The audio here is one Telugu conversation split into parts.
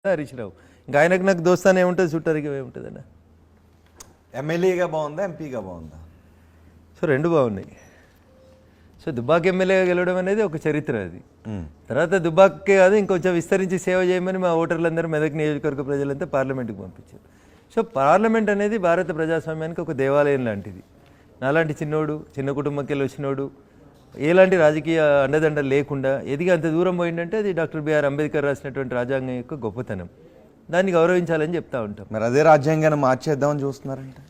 హరీష్ రావు ఇంకా ఆయనకు నాకు దోస్తానే ఏముంటుంది చుట్టారికి ఏముంటుంది అన్న. ఎమ్మెల్యేగా బాగుందా ఎంపీగా బాగుందా? సో రెండు బాగున్నాయి. సో దుబ్బాక ఎమ్మెల్యేగా గెలవడం అనేది ఒక చరిత్ర. అది తర్వాత దుబ్బాకే కాదు ఇంకొంచెం విస్తరించి సేవ చేయమని మా ఓటర్లందరూ మెదక్ నియోజకవర్గ ప్రజలంతా పార్లమెంట్కి పంపించారు. సో పార్లమెంట్ అనేది భారత ప్రజాస్వామ్యానికి ఒక దేవాలయం లాంటిది. నాలాంటి చిన్న కుటుంబంకి వెళ్ళి వచ్చినోడు ఎలాంటి రాజకీయ అండదండలు లేకుండా ఎదిగి అంత దూరం పోయిందంటే అది డాక్టర్ బిఆర్ అంబేద్కర్ రాసినటువంటి రాజ్యాంగం యొక్క గొప్పతనం. దాన్ని గౌరవించాలని చెప్తా ఉంటాం. మరి అదే రాజ్యాంగాన్ని మార్చేద్దామని చూస్తున్నారంటే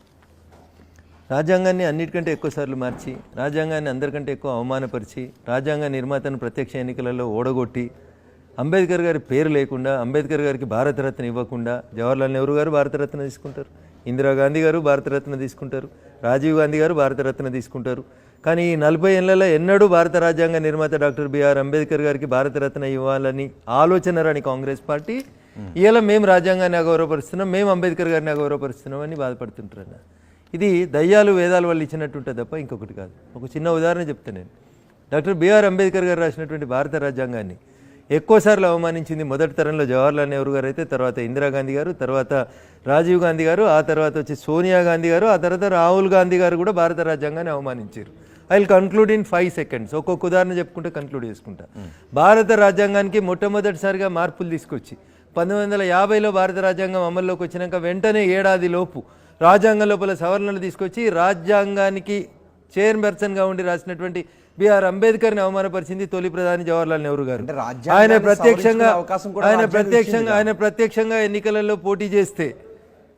రాజ్యాంగాన్ని అన్నిటికంటే ఎక్కువ సార్లు మార్చి, రాజ్యాంగాన్ని అందరికంటే ఎక్కువ అవమానపరిచి, రాజ్యాంగ నిర్మాతను ప్రత్యక్ష ఎన్నికలలో ఓడగొట్టి, అంబేద్కర్ గారి పేరు లేకుండా, అంబేద్కర్ గారికి భారతరత్న ఇవ్వకుండా, జవహర్లాల్ నెహ్రూ గారు భారతరత్న తీసుకుంటారు, ఇందిరాగాంధీ గారు భారతరత్న తీసుకుంటారు, రాజీవ్ గాంధీ గారు భారతరత్న తీసుకుంటారు. కానీ ఈ 40 ఏళ్లలో ఎన్నడూ భారత రాజ్యాంగ నిర్మాత డాక్టర్ బిఆర్ అంబేద్కర్ గారికి భారతరత్న ఇవ్వాలని ఆలోచన రాని కాంగ్రెస్ పార్టీ ఇవాళ మేము రాజ్యాంగాన్ని అగౌరవపరుస్తున్నాం, మేము అంబేద్కర్ గారిని అగౌరవపరుస్తున్నాం అని బాధపడుతుంటారన్న. ఇది దయ్యాలు వేదాలు వాళ్ళు ఇచ్చినట్టు ఉంటుంది తప్ప ఇంకొకటి కాదు. ఒక చిన్న ఉదాహరణ చెప్తాను నేను. డాక్టర్ బిఆర్ అంబేద్కర్ గారు రాసినటువంటి భారత రాజ్యాంగాన్ని ఎక్కువసార్లు అవమానించింది మొదటి తరంలో జవహర్లాల్ నెహ్రూ గారు అయితే, తర్వాత ఇందిరాగాంధీ గారు, తర్వాత రాజీవ్ గాంధీ గారు, ఆ తర్వాత వచ్చి సోనియా గాంధీ గారు, ఆ తర్వాత రాహుల్ గాంధీ గారు కూడా భారత రాజ్యాంగాన్ని అవమానించారు. I will conclude in 5 seconds. ఒక్కొక్క ఉదాహరణ చెప్పుకుంటే కన్క్లూడ్ చేసుకుంటా. భారత రాజ్యాంగానికి మొట్టమొదటిసారిగా మార్పులు తీసుకొచ్చి 1950లో భారత రాజ్యాంగం అమల్లోకి వచ్చినాక వెంటనే ఏడాది లోపు రాజ్యాంగం లోపల సవరణలు తీసుకొచ్చి రాజ్యాంగానికి చైర్పర్సన్గా ఉండి రాసినటువంటి బిఆర్ అంబేద్కర్ని అవమానపరిచింది తొలి ప్రధాని జవహర్లాల్ నెహ్రూ గారు. ఆయన ప్రత్యక్షంగా ఎన్నికలలో పోటీ చేస్తే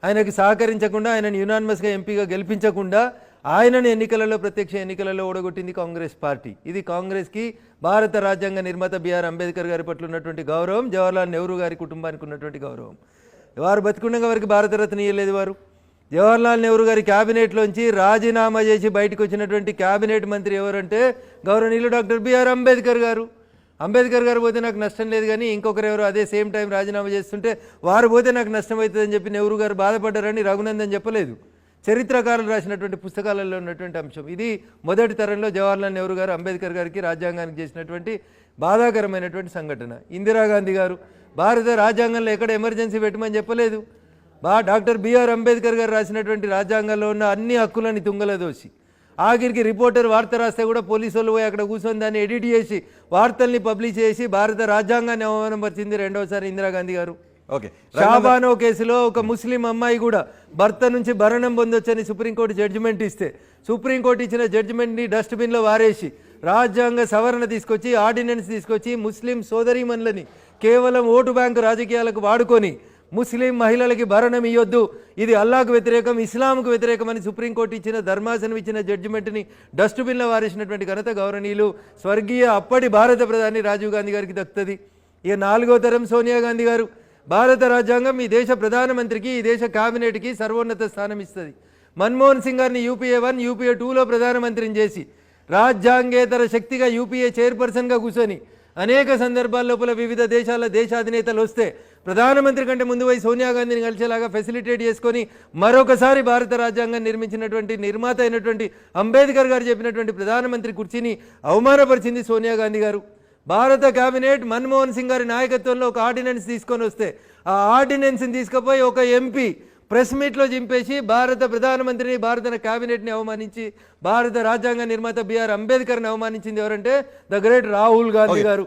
ఆయనకి సహకరించకుండా, ఆయనను యునానిమస్గా ఎంపీగా గెలిపించకుండా ఆయనను ప్రత్యక్ష ఎన్నికలలో ఓడగొట్టింది కాంగ్రెస్ పార్టీ. ఇది కాంగ్రెస్కి భారత రాజ్యాంగ నిర్మాత బిఆర్ అంబేద్కర్ గారి పట్ల ఉన్నటువంటి గౌరవం, జవహర్లాల్ నెహ్రూ గారి కుటుంబానికి ఉన్నటువంటి గౌరవం. వారు బతికుండగా వారికి భారతరత్న ఇవ్వలేదు. వారు జవహర్లాల్ నెహ్రూ గారి క్యాబినెట్లోంచి రాజీనామా చేసి బయటకు వచ్చినటువంటి క్యాబినెట్ మంత్రి ఎవరంటే గౌరవనీయులు డాక్టర్ బిఆర్ అంబేద్కర్ గారు. అంబేద్కర్ గారు పోతే నాకు నష్టం లేదు, కానీ ఇంకొకరు ఎవరు అదే సేమ్ టైం రాజీనామా చేస్తుంటే వారు పోతే నాకు నష్టం అవుతుందని చెప్పి నెహ్రూ గారు బాధపడ్డారని రఘునందన్ చెప్పలేదు. చరిత్రకారులు రాసినటువంటి పుస్తకాలలో ఉన్నటువంటి అంశం ఇది. మొదటి తరంలో జవహర్లాల్ నెహ్రూ గారు అంబేద్కర్ గారికి రాజ్యాంగానికి చేసినటువంటి బాధాకరమైనటువంటి సంఘటన. ఇందిరాగాంధీ గారు భారత రాజ్యాంగంలో ఎక్కడ ఎమర్జెన్సీ పెట్టమని చెప్పలేదు. డాక్టర్ బిఆర్ అంబేద్కర్ గారు రాసినటువంటి రాజ్యాంగంలో ఉన్న అన్ని హక్కులని తుంగలదోసి ఆఖరికి రిపోర్టర్ వార్త రాస్తే కూడా పోలీసు వాళ్ళు పోయి అక్కడ కూర్చొని దాన్ని ఎడిట్ చేసి వార్తల్ని పబ్లిష్ చేసి భారత రాజ్యాంగాన్ని అవమానపరిచింది రెండవసారి ఇందిరాగాంధీ గారు. షాబానో కేసులో ఒక ముస్లిం అమ్మాయి కూడా భర్త నుంచి భరణం పొందొచ్చని సుప్రీంకోర్టు జడ్జిమెంట్ ఇస్తే సుప్రీంకోర్టు ఇచ్చిన జడ్జిమెంట్ని డస్ట్బిన్లో వారేసి రాజ్యాంగ సవరణ తీసుకొచ్చి, ఆర్డినెన్స్ తీసుకొచ్చి ముస్లిం సోదరీమణులని కేవలం ఓటు బ్యాంకు రాజకీయాలకు వాడుకొని ముస్లిం మహిళలకి భరణం ఇవ్వద్దు, ఇది అల్లాకు వ్యతిరేకం, ఇస్లాంకు వ్యతిరేకం అని సుప్రీంకోర్టు ఇచ్చిన ధర్మాసనం ఇచ్చిన జడ్జిమెంట్ని డస్ట్బిన్లో వారేసినటువంటి ఘనత గౌరవనీయులు స్వర్గీయ అప్పటి భారత ప్రధాని రాజీవ్ గాంధీ గారికి దక్కుతుంది. ఇక 4వ తరం సోనియా గాంధీ గారు. భారత రాజ్యాంగం ఈ దేశ ప్రధానమంత్రికి, ఈ దేశ క్యాబినెట్కి సర్వోన్నత స్థానం ఇస్తుంది. మన్మోహన్ సింగ్ గారిని యూపీఏ 1, యూపీఏ 2లో ప్రధానమంత్రిని చేసి రాజ్యాంగేతర శక్తిగా యూపీఏ చైర్పర్సన్గా కూర్చొని అనేక సందర్భాల లోపల వివిధ దేశాల దేశాధినేతలు వస్తే ప్రధానమంత్రి కంటే ముందు పోయి సోనియా గాంధీని కలిసేలాగా ఫెసిలిటేట్ చేసుకొని మరొకసారి భారత రాజ్యాంగాన్ని నిర్మించినటువంటి నిర్మాత అయినటువంటి అంబేద్కర్ గారు చెప్పినటువంటి ప్రధానమంత్రి కుర్చీని అవమానపరిచింది సోనియా గాంధీ గారు. భారత కేబినెట్ మన్మోహన్ సింగ్ గారి నాయకత్వంలో ఒక ఆర్డినెన్స్ తీసుకొని వస్తే ఆ ఆర్డినెన్స్ని తీసుకుపోయి ఒక ఎంపీ ప్రెస్ మీట్లో చింపేసి భారత ప్రధానమంత్రిని, భారత కేబినెట్ని అవమానించి భారత రాజ్యాంగ నిర్మాత బిఆర్ అంబేద్కర్ని అవమానించింది ఎవరంటే ద గ్రేట్ రాహుల్ గాంధీ గారు.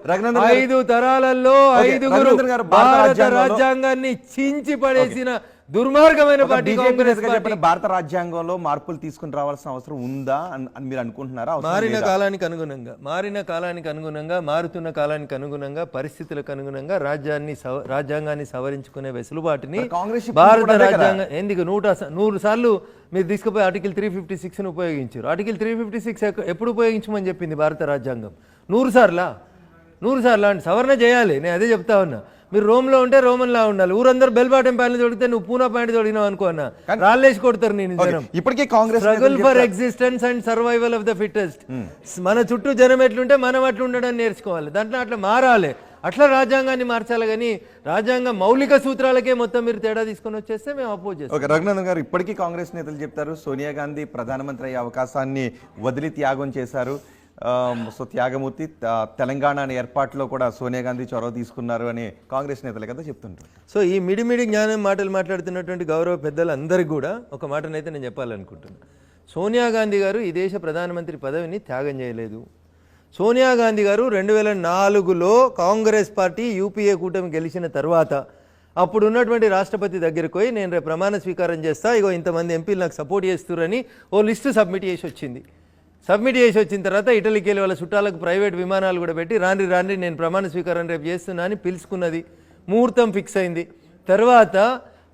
5 తరాలలో 5గురు భారత రాజ్యాంగాన్ని చించి పడేసిన దుర్మార్గమైన పార్టీ కాంగ్రెస్. భారత రాజ్యాంగంలో మార్పులు తీసుకుని రావాల్సిన అవసరం ఉందా అని మీరు అనుకుంటున్నారా? మారిన కాలానికి అనుగుణంగా మారుతున్న కాలానికి అనుగుణంగా పరిస్థితులకు అనుగుణంగా రాజ్యాంగాన్ని సవరించుకునే వెసులుబాటుని భారత రాజ్యాంగం ఎందుకు 100 సార్లు మీరు తీసుకుపోయి ఆర్టికల్ 356ని ఉపయోగించారు. ఆర్టికల్ 356 ఎప్పుడు ఉపయోగించమని చెప్పింది భారత రాజ్యాంగం? 100 సార్లు అంటే సవరణ చేయాలి. నేను అదే చెప్తా ఉన్నా. మీరు రోమ్లో ఉంటే రోమన్లా ఉండాలి. ఊరందరూ బెల్బాటం ప్యాంట్లు తొడిగితే నువ్వు పూనా ప్యాంట్ తొడిగినావు అనుకో అన్న రాళ్ళేసి కొడతారు. నేను ఇప్పటికే Congress struggle for existence and survival of the fittest. మన చుట్టూ జనం ఎట్లుంటే మనం అట్లా ఉండడం నేర్చుకోవాలి. దాంట్లో అట్లా మారాలి. అట్లా రాజ్యాంగాన్ని మార్చాలి. కానీ రాజ్యాంగ మౌలిక సూత్రాలకే మొత్తం మీరు తేడా తీసుకొని వచ్చేస్తే మేము అపోజ్ చేస్తాం. రఘునందన్ గారు, ఇప్పటికీ కాంగ్రెస్ నేతలు చెప్తారు సోనియా గాంధీ ప్రధానమంత్రి అయ్యే అవకాశాన్ని వదిలి త్యాగం చేశారు, సో త్యాగమూర్తి తెలంగాణ ఏర్పాటులో కూడా సోనియా గాంధీ చొరవ తీసుకున్నారు అని కాంగ్రెస్ నేతలు కదా చెప్తుంటారు. సో ఈ మిడిమిడి జ్ఞానం మాటలు మాట్లాడుతున్నటువంటి గౌరవ పెద్దలందరికీ కూడా ఒక మాటనైతే నేను చెప్పాలనుకుంటున్నాను. సోనియా గాంధీ గారు ఈ దేశ ప్రధానమంత్రి పదవిని త్యాగం చేయలేదు. సోనియా గాంధీ గారు 2004లో కాంగ్రెస్ పార్టీ యూపీఏ కూటమి గెలిచిన తర్వాత అప్పుడు ఉన్నటువంటి రాష్ట్రపతి దగ్గరికి పోయి నేను రేపు ప్రమాణ స్వీకారం చేస్తా, ఇగో ఇంతమంది ఎంపీలు నాకు సపోర్ట్ చేస్తున్నారని ఓ లిస్టు సబ్మిట్ చేసి వచ్చింది. సబ్మిట్ చేసి వచ్చిన తర్వాత ఇటలీకి వెళ్ళి వాళ్ళ చుట్టాలకు ప్రైవేట్ విమానాలు కూడా పెట్టి రాండి నేను ప్రమాణ స్వీకారం రేపు చేస్తున్నా అని పిలుచుకున్నది. ముహూర్తం ఫిక్స్ అయింది. తర్వాత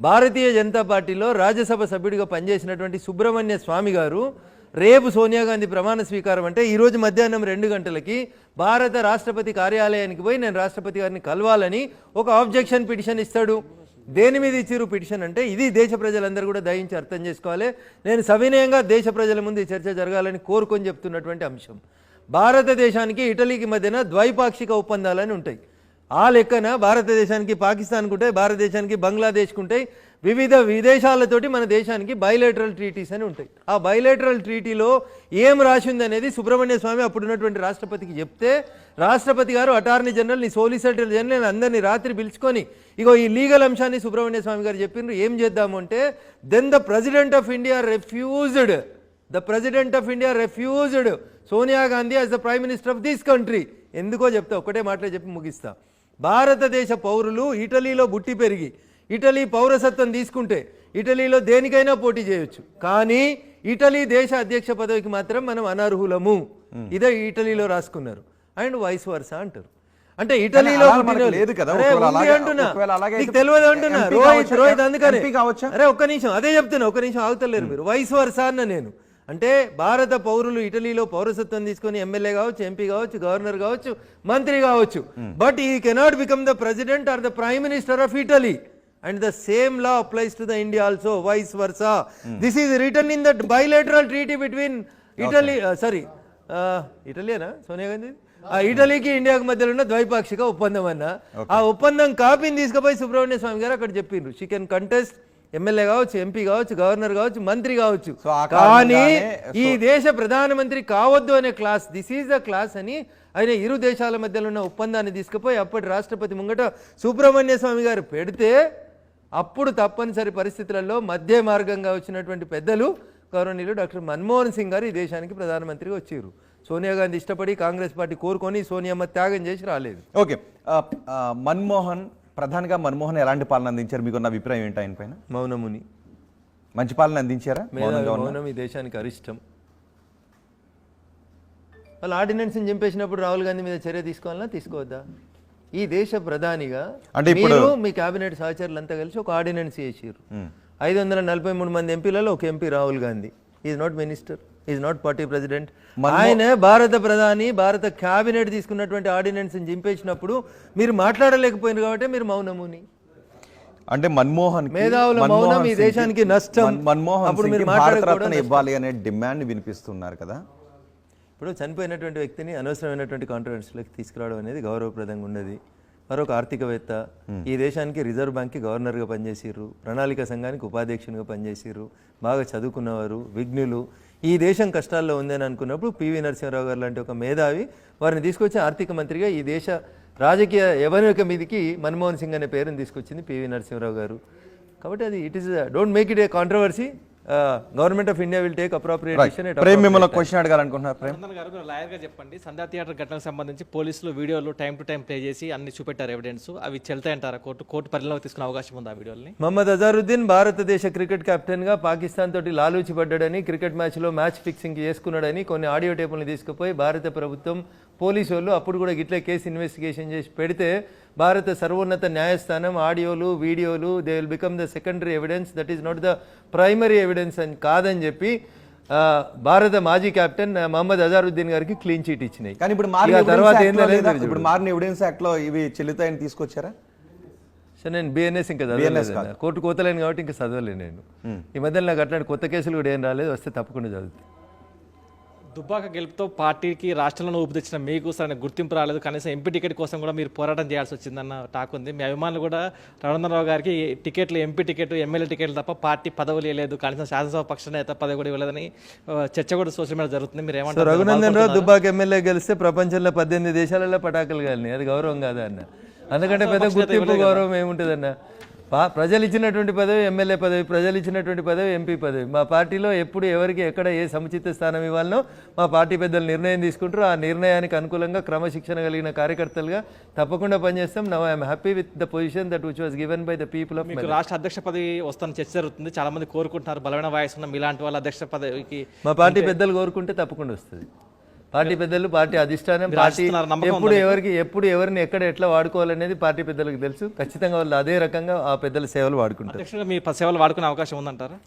భారతీయ జనతా పార్టీలో రాజ్యసభ సభ్యుడిగా పనిచేసినటువంటి సుబ్రహ్మణ్య స్వామి గారు రేపు సోనియా గాంధీ ప్రమాణ స్వీకారం అంటే ఈరోజు మధ్యాహ్నం 2 గంటలకి భారత రాష్ట్రపతి కార్యాలయానికి పోయి నేను రాష్ట్రపతి గారిని కలవాలని ఒక ఆబ్జెక్షన్ పిటిషన్ ఇస్తాడు. దేని మీద ఇచ్చిరు పిటిషన్ అంటే ఇది దేశ ప్రజలందరూ కూడా దయించి అర్థం చేసుకోవాలి. నేను సవినయంగా దేశ ప్రజల ముందు ఈ చర్చ జరగాలని కోరుకొని చెప్తున్నటువంటి అంశం. భారతదేశానికి ఇటలీకి మధ్యన ద్వైపాక్షిక ఒప్పందాలని ఉంటాయి. ఆ లెక్కన భారతదేశానికి పాకిస్తాన్కు ఉంటాయి, భారతదేశానికి బంగ్లాదేశ్కు ఉంటాయి, వివిధ విదేశాలతోటి మన దేశానికి బైలేటరల్ ట్రీటీస్ అని ఉంటాయి. ఆ బైలేటరల్ ట్రీటీలో ఏం రాసి ఉంది అనేది సుబ్రహ్మణ్య స్వామి అప్పుడున్నటువంటి రాష్ట్రపతికి చెప్తే రాష్ట్రపతి గారు అటార్నీ జనరల్ ని సోలిసిటర్ జనరల్ అందరినీ రాత్రి పిలుచుకొని ఇగో ఈ లీగల్ అంశాన్ని సుబ్రహ్మణ్య స్వామి గారు చెప్పిండ్రు. ఏం చేద్దాము అంటే then the president of India refused Sonia Gandhi as the prime minister of this country. ఎందుకో చెప్తా, ఒకటే మాటలు చెప్పి ముగిస్తా. భారతదేశ పౌరులు ఇటలీలో బుట్టి పెరిగి ఇటలీ పౌరసత్వం తీసుకుంటే ఇటలీలో దేనికైనా పోటీ చేయొచ్చు, కానీ ఇటలీ దేశ అధ్యక్ష పదవికి మాత్రం మనం అనర్హులము. ఇదే ఇటలీలో రాసుకున్నారు. అండ్ వైస్ వర్సా అంటారు. అంటే ఇటలీలో లేదు కదా, తెలియదు అంటున్నా రోహిత్ అందుకని అరే ఒక్క నిమిషం అదే చెప్తున్నా, ఒక్క నిమిషం ఆగుతలేరు మీరు. వైస్ వర్సా అన్న నేను అంటే భారత పౌరులు ఇటలీలో పౌరసత్వం తీసుకొని ఎమ్మెల్యే కావచ్చు, ఎంపీ కావచ్చు, గవర్నర్ కావచ్చు, మంత్రి కావచ్చు, but he cannot become the president or the prime minister of Italy. And the same law applies to the India also, vice versa. This is written in the bilateral treaty between Italy, ఇటలీనా సోనియా గాంధీ ఇటలీకి ఇండియాకి మధ్యలో ఉన్న ద్వైపాక్షిక ఒప్పందం అన్న. ఆ ఒప్పందం కాపీని తీసుకుపోయి సుబ్రహ్మణ్య స్వామి గారు అక్కడ చెప్పిండ్రు. షీ కెన్ కంటెస్ట్ ఎమ్మెల్యే కావచ్చు, ఎంపీ కావచ్చు, గవర్నర్ కావచ్చు, మంత్రి కావచ్చు, కానీ ఈ దేశ ప్రధానమంత్రి కావద్దు అనే class, this is the class అని ఆయన ఇరు దేశాల మధ్యలో ఉన్న ఒప్పందాన్ని తీసుకుపోయి అప్పటి రాష్ట్రపతి ముంగట సుబ్రహ్మణ్య స్వామి గారు పెడితే అప్పుడు తప్పనిసరి పరిస్థితులలో మధ్య మార్గంగా వచ్చినటువంటి పెద్దలు గౌరవనీయులు డాక్టర్ మన్మోహన్ సింగ్ గారు ఈ దేశానికి ప్రధానమంత్రిగా వచ్చారు. సోనియా గాంధీ ఇష్టపడి కాంగ్రెస్ పార్టీ కోరుకొని సోనియమ్మ త్యాగం చేసి రాలేదు. ఓకే, ప్రధానిగా మన్మోహన్ ఎలాంటి పాలన అందించారు? మీకున్న అభిప్రాయం ఏంటి ఆయన పైన? మౌనముని మంచి పాలన అందించారా? మౌనం ఈ దేశానికి అరిష్టం. వాళ్ళు ఆర్డినెన్స్ చంపేసినప్పుడు రాహుల్ గాంధీ మీద చర్య తీసుకోవాలన్నా తీసుకోవద్దా? ఈ దేశ ప్రధానిగా అంటే ఇప్పుడు మీ కేబినెట్ సహచరులంతా కలిసి ఒక ఆర్డినెన్స్ చేసిర్రు. 543 మంది ఎంపీలలో ఒక MP Rahul Gandhi is not minister, is not party president. ఆయన భారత ప్రధాని, భారత కేబినెట్ తీసుకున్నటువంటి ఆర్డినెన్స్ చింపేసినప్పుడు మీరు మాట్లాడలేకపోయినారు కాబట్టి మీరు మౌనముని అంటే మన్మోహన్ మేధావుల మౌనం ఈ దేశానికి నష్టం. అప్పుడు మీరు మాట్లాడకూడదు ఇవ్వాలి అనే డిమాండ్ వినిపిస్తున్నారు కదా. ఇప్పుడు చనిపోయినటువంటి వ్యక్తిని అనవసరమైనటువంటి కాంట్రవర్సీలోకి తీసుకురావడం అనేది గౌరవప్రదంగా ఉన్నది. మరొక ఆర్థికవేత్త ఈ దేశానికి రిజర్వ్ బ్యాంక్కి గవర్నర్గా పనిచేసిర్రు, ప్రణాళిక సంఘానికి ఉపాధ్యక్షునిగా పనిచేసిర్రు, బాగా చదువుకున్నవారు, విఘ్నులు. ఈ దేశం కష్టాల్లో ఉందని అనుకున్నప్పుడు పివి నరసింహారావు గారు లాంటి ఒక మేధావి వారిని తీసుకొచ్చి ఆర్థిక మంత్రిగా ఈ దేశ రాజకీయ యవనిక మీదకి మన్మోహన్ సింగ్ అనే పేరుని తీసుకొచ్చింది పివి నరసింహారావు గారు. కాబట్టి అది it is don't make it a controversy. Government of India will take appropriate decision. Prem మిమ్మల్ని క్వశ్చన్ అడగాలనుకుంటున్నారు. ప్రేమ్ గారు మీరు లాయర్గా చెప్పండి, సంధ్యా థియేటర్ ఘటనకు సంబంధించి పోలీసులు వీడియోలు టైం టు టైం ప్లే చేసి అన్ని చూపెట్టారు ఎవిడెన్స్, అవి చెల్తాయంటారా? కోర్టు పరిధిలోకి తీసుకునే అవకాశం ఉంది ఆ వీడియోని? మహమ్మద్ అజారుద్దీన్ భారతదేశ క్రికెట్ కెప్టెన్ గా పాకిస్తాన్ తోటి లాలూచి పడ్డాడని, క్రికెట్ మ్యాచ్ లో మ్యాచ్ ఫిక్సింగ్ చేసుకున్నాడని కొన్ని ఆడియో టేపులను తీసుకుపోయి భారత ప్రభుత్వం పోలీసు వాళ్ళు అప్పుడు కూడా గిట్లే కేసు ఇన్వెస్టిగేషన్ చేసి పెడితే భారత సర్వోన్నత న్యాయస్థానం ఆడియోలు వీడియోలు they will become the secondary evidence, that is not the primary evidence అని కాదని చెప్పి భారత మాజీ కెప్టెన్ మహమ్మద్ అజారుద్దీన్ గారికి క్లీన్ చీట్ ఇచ్చినాయి. కానీ ఇప్పుడు మారిన ఎవిడెన్స్ యాక్ట్ లో ఇవి చెల్లుతాయని తీసుకొచ్చారా? సో నేను బిఎన్ఎస్ ఇంకా చదవలేదు, కోర్టు కోతలేను కాబట్టి ఇంకా చదవలేను నేను. ఈ మధ్యలో నాకు అట్లాంటి కొత్త కేసులు కూడా ఏం రాలేదు, వస్తే తప్పకుండా చదువుతాను. దుబ్బాక గెలుపుతో పార్టీకి రాష్ట్రంలో ఊపు తెచ్చిన మీకు సరైన గుర్తింపు రాలేదు, కనీసం ఎంపీ టికెట్ కోసం కూడా మీరు పోరాటం చేయాల్సి వచ్చిందన్న టాక్ ఉంది. మీ అభిమానులు కూడా రఘునందనరావు గారికి టికెట్లు, ఎంపీ టికెట్, ఎమ్మెల్యే టికెట్లు తప్ప పార్టీ పదవులు ఇవ్వలేదు, కనీసం శాసనసభ పక్ష నేత పదవి కూడా ఇవ్వలేదని చర్చ కూడా సోషల్ మీడియా జరుగుతుంది. మీరు ఏమంటారు? రఘునందన్ రావు దుబ్బాక ఎమ్మెల్యే గెలిస్తే ప్రపంచంలో 18 దేశాలలో పటాకులు కాలినాయి, అది గౌరవం కాదా అన్న? అందుకంటే పెద్ద గుర్తింపు గౌరవం ఏముంటుందన్న? ప్రజలు ఇచ్చినటువంటి పదవి ఎమ్మెల్యే పదవి, ప్రజలు ఇచ్చినటువంటి పదవి ఎంపీ పదవి. మా పార్టీలో ఎప్పుడు ఎవరికి ఎక్కడ ఏ సముచిత స్థానం ఇవ్వాలనో మా పార్టీ పెద్దలు నిర్ణయం తీసుకుంటారు. ఆ నిర్ణయానికి అనుకూలంగా క్రమశిక్షణ కలిగిన కార్యకర్తలుగా తప్పకుండా పనిచేస్తాం. Now I'm happy with the position that which was given by the people of. మీకు రాష్ట్ర అధ్యక్ష పదవి వస్తున్న చర్చ జరుగుతుంది, చాలా మంది కోరుకుంటున్నారు, బలమైన వాయిస్ ఉన్న మీలాంటి వాళ్ళ అధ్యక్ష పదవికి. మా పార్టీ పెద్దలు కోరుకుంటే తప్పకుండా వస్తుంది. పార్టీ పెద్దలు, పార్టీ అధిష్టానం, పార్టీ ఎప్పుడు ఎవరిని ఎక్కడ ఎట్లా వాడుకోవాలనేది పార్టీ పెద్దలకు తెలుసు. ఖచ్చితంగా వాళ్ళు అదే రకంగా ఆ పెద్దల సేవలు వాడుకుంటారు. అధ్యక్షుడిగా మీ సేవలు వాడుకునే అవకాశం ఉందంటారా?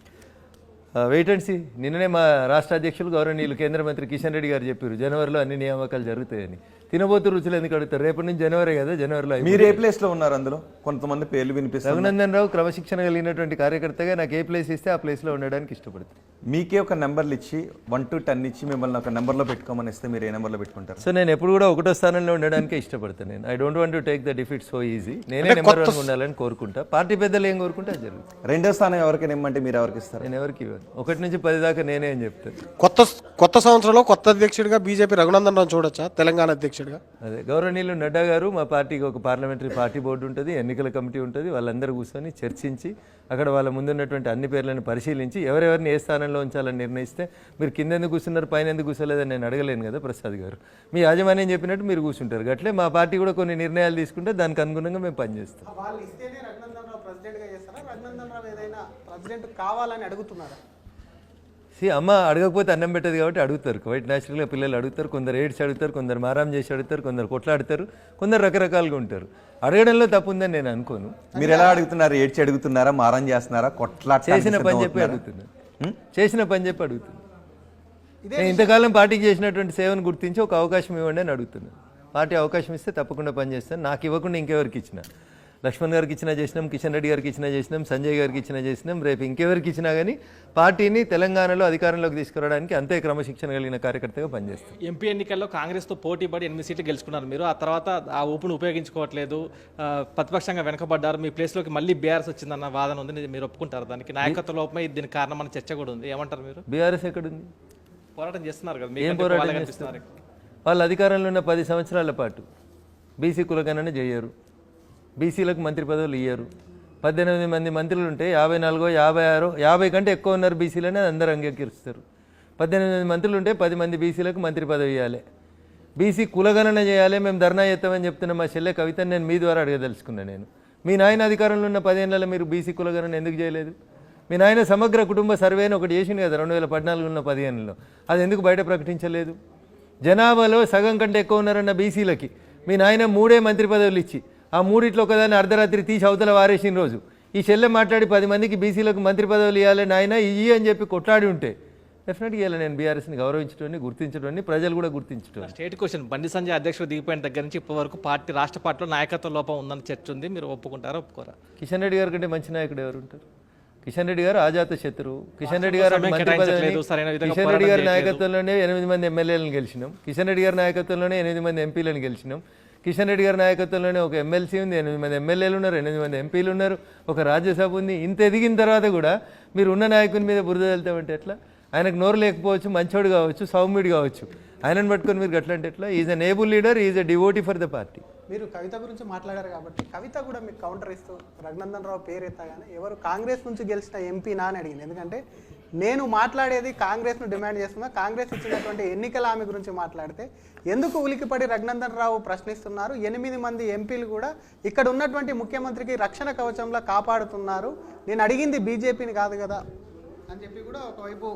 Wait and see. నిన్ననే మా రాష్ట్ర అధ్యక్షులు గౌరవనీయులు కేంద్ర మంత్రి కిషన్ రెడ్డి గారు చెప్పారు జనవరిలో అన్ని నియామకాలు జరుగుతాయని. తినబోతు రుచులు ఎందుకు అడుగుతారు? రేపటి నుంచి జనవరి కదా, జనవరిలో. మీరు ఏ ప్లేస్ లో ఉన్నారు? అందులో కొంతమంది పేర్లు వినిపిస్తారు. రఘునందన్ రావు క్రమశిక్షణ కలిగినటువంటి కార్యకర్తగా నాకు ఏ ప్లేస్ ఇస్తే ఆ ప్లేస్ లో ఉండడానికి ఇష్టపడతాను. మీకే ఒక నెంబర్లు ఇచ్చి 1 to 10 ఇచ్చి మిమ్మల్ని ఒక నెంబర్లో పెట్టుకోమని ఇస్తే మీరు ఏ నెంబర్లో పెట్టుకుంటారు? సో నేను ఎప్పుడు కూడా 1వ స్థానంలో ఉండడానికే ఇష్టపడతాను. నేను I don't want to take the defeat so easy. నేనే నెంబర్ 1 ఉండాలని కోరుకుంటా. పార్టీ పెద్దలు ఏం కోరుకుంటే అది జరుగుతుంది. 2వ స్థానం ఎవరికి నిమ్మంటే మీరు ఎవరికి ఇస్తారు? నేను ఎవరికి ఇవ్వను. 1 నుంచి 10 దాకా నేనే అని చెప్తాను. కొత్త సంవత్సరంలో కొత్త అధ్యక్షుడిగా బీజేపీ రఘునందన్ రావు చూడొచ్చా తెలంగాణ అధ్యక్షుడిగా? అదే గౌరవనీయులు నడ్డా గారు, మా పార్టీకి ఒక పార్లమెంటరీ పార్టీ బోర్డు ఉంటుంది, ఎన్నికల కమిటీ ఉంటుంది. వాళ్ళందరూ కూర్చొని చర్చించి అక్కడ వాళ్ళ ముందున్నటువంటి అన్ని పేర్లను పరిశీలించి ఎవరెవరిని ఏ స్థానంలో ఉంచాలని నిర్ణయిస్తే, మీరు కింద ఎందుకు కూర్చున్నారు పైన ఎందుకు కూర్చోలేదని నేను అడగలేను కదా ప్రసాద్ గారు. మీ యాజమాన్యం చెప్పినట్టు మీరు కూర్చుంటారు. గట్లే మా పార్టీ కూడా కొన్ని నిర్ణయాలు తీసుకుంటే దానికి అనుగుణంగా మేము పనిచేస్తాం. వాళ్ళు ఇస్తేనే రఘునందన్ రావు ప్రెసిడెంట్గా చేస్తారా? రఘునందన్ రావు ఏదైనా ప్రెసిడెంట్ కావాలని అడుగుతున్నారా? అమ్మ అడగకపోతే అన్నం పెట్టదు కాబట్టి అడుగుతారు. వైట్ న్యాచురల్గా పిల్లలు అడుగుతారు. కొందరు ఏడ్చి అడుగుతారు, కొందరు మారాం చేసి అడుగుతారు, కొందరు కొట్లాడతారు, కొందరు రకరకాలుగా ఉంటారు. అడగడంలో తప్పు ఉందని నేను అనుకోను. మీరు ఎలా అడుగుతున్నారు? ఏడ్చి అడుగుతున్నారా, మారం చేస్తున్నారా, కొట్లాట? చేసిన పని చెప్పి అడుగుతున్నాను. చేసిన పని చెప్పి అడుగుతున్నాను. నేను ఇంతకాలం పార్టీకి చేసినటువంటి సేవను గుర్తించి ఒక అవకాశం ఇవ్వండి అని అడుగుతున్నాను. పార్టీ అవకాశం ఇస్తే తప్పకుండా పనిచేస్తాను. నాకు ఇవ్వకుండా ఇంకెవరికి ఇచ్చినా, లక్ష్మణ్ గారికి ఇచ్చినా చేసినాం, కిషన్ రెడ్డి గారికి ఇచ్చినా చేసినాం, సంజయ్ గారికి ఇచ్చినా చేసినాం, రేపు ఇంకెవరికి ఇచ్చినా కానీ పార్టీని తెలంగాణలో అధికారంలోకి తీసుకురావడానికి అంతే క్రమశిక్షణ కలిగిన కార్యకర్తగా పనిచేస్తాం. ఎంపీ ఎన్నికల్లో కాంగ్రెస్తో పోటీ పడి 8 సీట్లు గెలుచుకున్నారు మీరు. ఆ తర్వాత ఆ ఊపును ఉపయోగించుకోవట్లేదు, ప్రతిపక్షంగా వెనకబడ్డారు. మీ ప్లేస్లోకి మళ్ళీ బీఆర్ఎస్ వచ్చిందన్న వాదన ఉంది, మీరు ఒప్పుకుంటారు? దానికి నాయకత్వ లోపమే దీనికి కారణం అన్న చర్చ కూడా ఉంది. ఏమంటారు మీరు? బీఆర్ఎస్ ఎక్కడుంది? పోరాటం చేస్తున్నారు కదా, ఏం పోరాటం చేస్తున్నారు? వాళ్ళు అధికారంలో ఉన్న 10 సంవత్సరాల పాటు బీసీ కులగణన చేయరు, బీసీలకు మంత్రి పదవులు ఇయ్యరు. 18 మంది మంత్రులు ఉంటే 54, 56, 50 కంటే ఎక్కువ ఉన్నారు బీసీలని అందరూ అంగీకరిస్తారు. 18 మంత్రులు ఉంటే 10 మంది బీసీలకు మంత్రి పదవి ఇవ్వాలి. బీసీ కులగణన చేయాలి, మేము ధర్నా చేస్తామని చెప్తున్న మా చెల్లె కవితని నేను మీ ద్వారా అడగదలుచుకున్నాను. నేను మీ నాయన అధికారంలో ఉన్న 10 ఏళ్లలో మీరు బీసీ కులగణన ఎందుకు చేయలేదు? మీ నాయన సమగ్ర కుటుంబ సర్వేని ఒకటి చేసింది కదా 2014 ఉన్న 15లో, అది ఎందుకు బయట ప్రకటించలేదు? జనాభాలో సగం కంటే ఎక్కువ ఉన్నారన్న బీసీలకి మీ నాయన 3 మంత్రి పదవులు ఇచ్చి ఆ 3 ఒకదాన్ని అర్ధరాత్రి తీసి అవతల వారేసిన రోజు ఈ చెల్లె మాట్లాడి 10 మందికి బీసీలకు మంత్రి పదవులు ఇవ్వాలి నాయన ఇయ్యి అని చెప్పి కొట్లాడి ఉంటే డెఫినెట్గా ఇవ్వాలి. నేను బీఆర్ఎస్ని గౌరవించడాన్ని, గుర్తించడాన్ని, ప్రజలు కూడా గుర్తించడం. స్టేట్ క్వశ్చన్, బండి సంజయ్ అధ్యక్షుడు దిగిపోయిన దగ్గర నుంచి ఇప్పటి వరకు పార్టీ, రాష్ట్ర పార్టీలో నాయకత్వ లోపం ఉందని చర్చ ఉంది, మీరు ఒప్పుకుంటారా ఒప్పుకోరా? కిషన్ రెడ్డి గారి కంటే మంచి నాయకుడు ఎవరు ఉంటారు? కిషన్ రెడ్డి గారు అజాత శత్రువు. కిషన్ రెడ్డి గారు కిషన్ రెడ్డి గారి నాయకత్వంలోనే 8 మంది ఎమ్మెల్యేలను గెలిచినాం. కిషన్ రెడ్డి గారి నాయకత్వంలోనే 8 మంది ఎంపీలను గెలిచినాం. కిషన్ రెడ్డి గారి నాయకత్వంలోనే ఒక ఎమ్మెల్సీ ఉంది, 8 మంది ఎమ్మెల్యేలు ఉన్నారు, 8 మంది ఎంపీలు ఉన్నారు, ఒక రాజ్యసభ ఉంది. ఇంత ఎదిగిన తర్వాత కూడా మీరు ఉన్న నాయకుని మీద బురద వెళ్తామంటే ఎట్లా? ఆయనకు నోరు లేకపోవచ్చు, మంచోడు కావచ్చు, సౌమ్యుడు కావచ్చు, ఆయనను పట్టుకొని మీరు గట్లంటే ఎట్లా? Is an able leader, is a devotee for the party. మీరు కవిత గురించి మాట్లాడారు కాబట్టి కవిత కూడా మీకు కౌంటర్ ఇస్తూ రఘునందన్ రావు పేరు ఎత్తగానే ఎవరు కాంగ్రెస్ నుంచి గెలిచిన ఎంపీనా అని అడిగింది. ఎందుకంటే నేను మాట్లాడేది కాంగ్రెస్ను డిమాండ్ చేస్తున్నా, కాంగ్రెస్ ఇచ్చినటువంటి ఎన్నికల హామీ గురించి మాట్లాడితే ఎందుకు ఉలికిపడి రఘునందన్ రావు ప్రశ్నిస్తున్నారు? 8 మంది ఎంపీలు కూడా ఇక్కడ ఉన్నటువంటి ముఖ్యమంత్రికి రక్షణ కవచంలా కాపాడుతున్నారు, నేను అడిగింది బీజేపీని కాదు కదా అని చెప్పి కూడా ఒకవైపు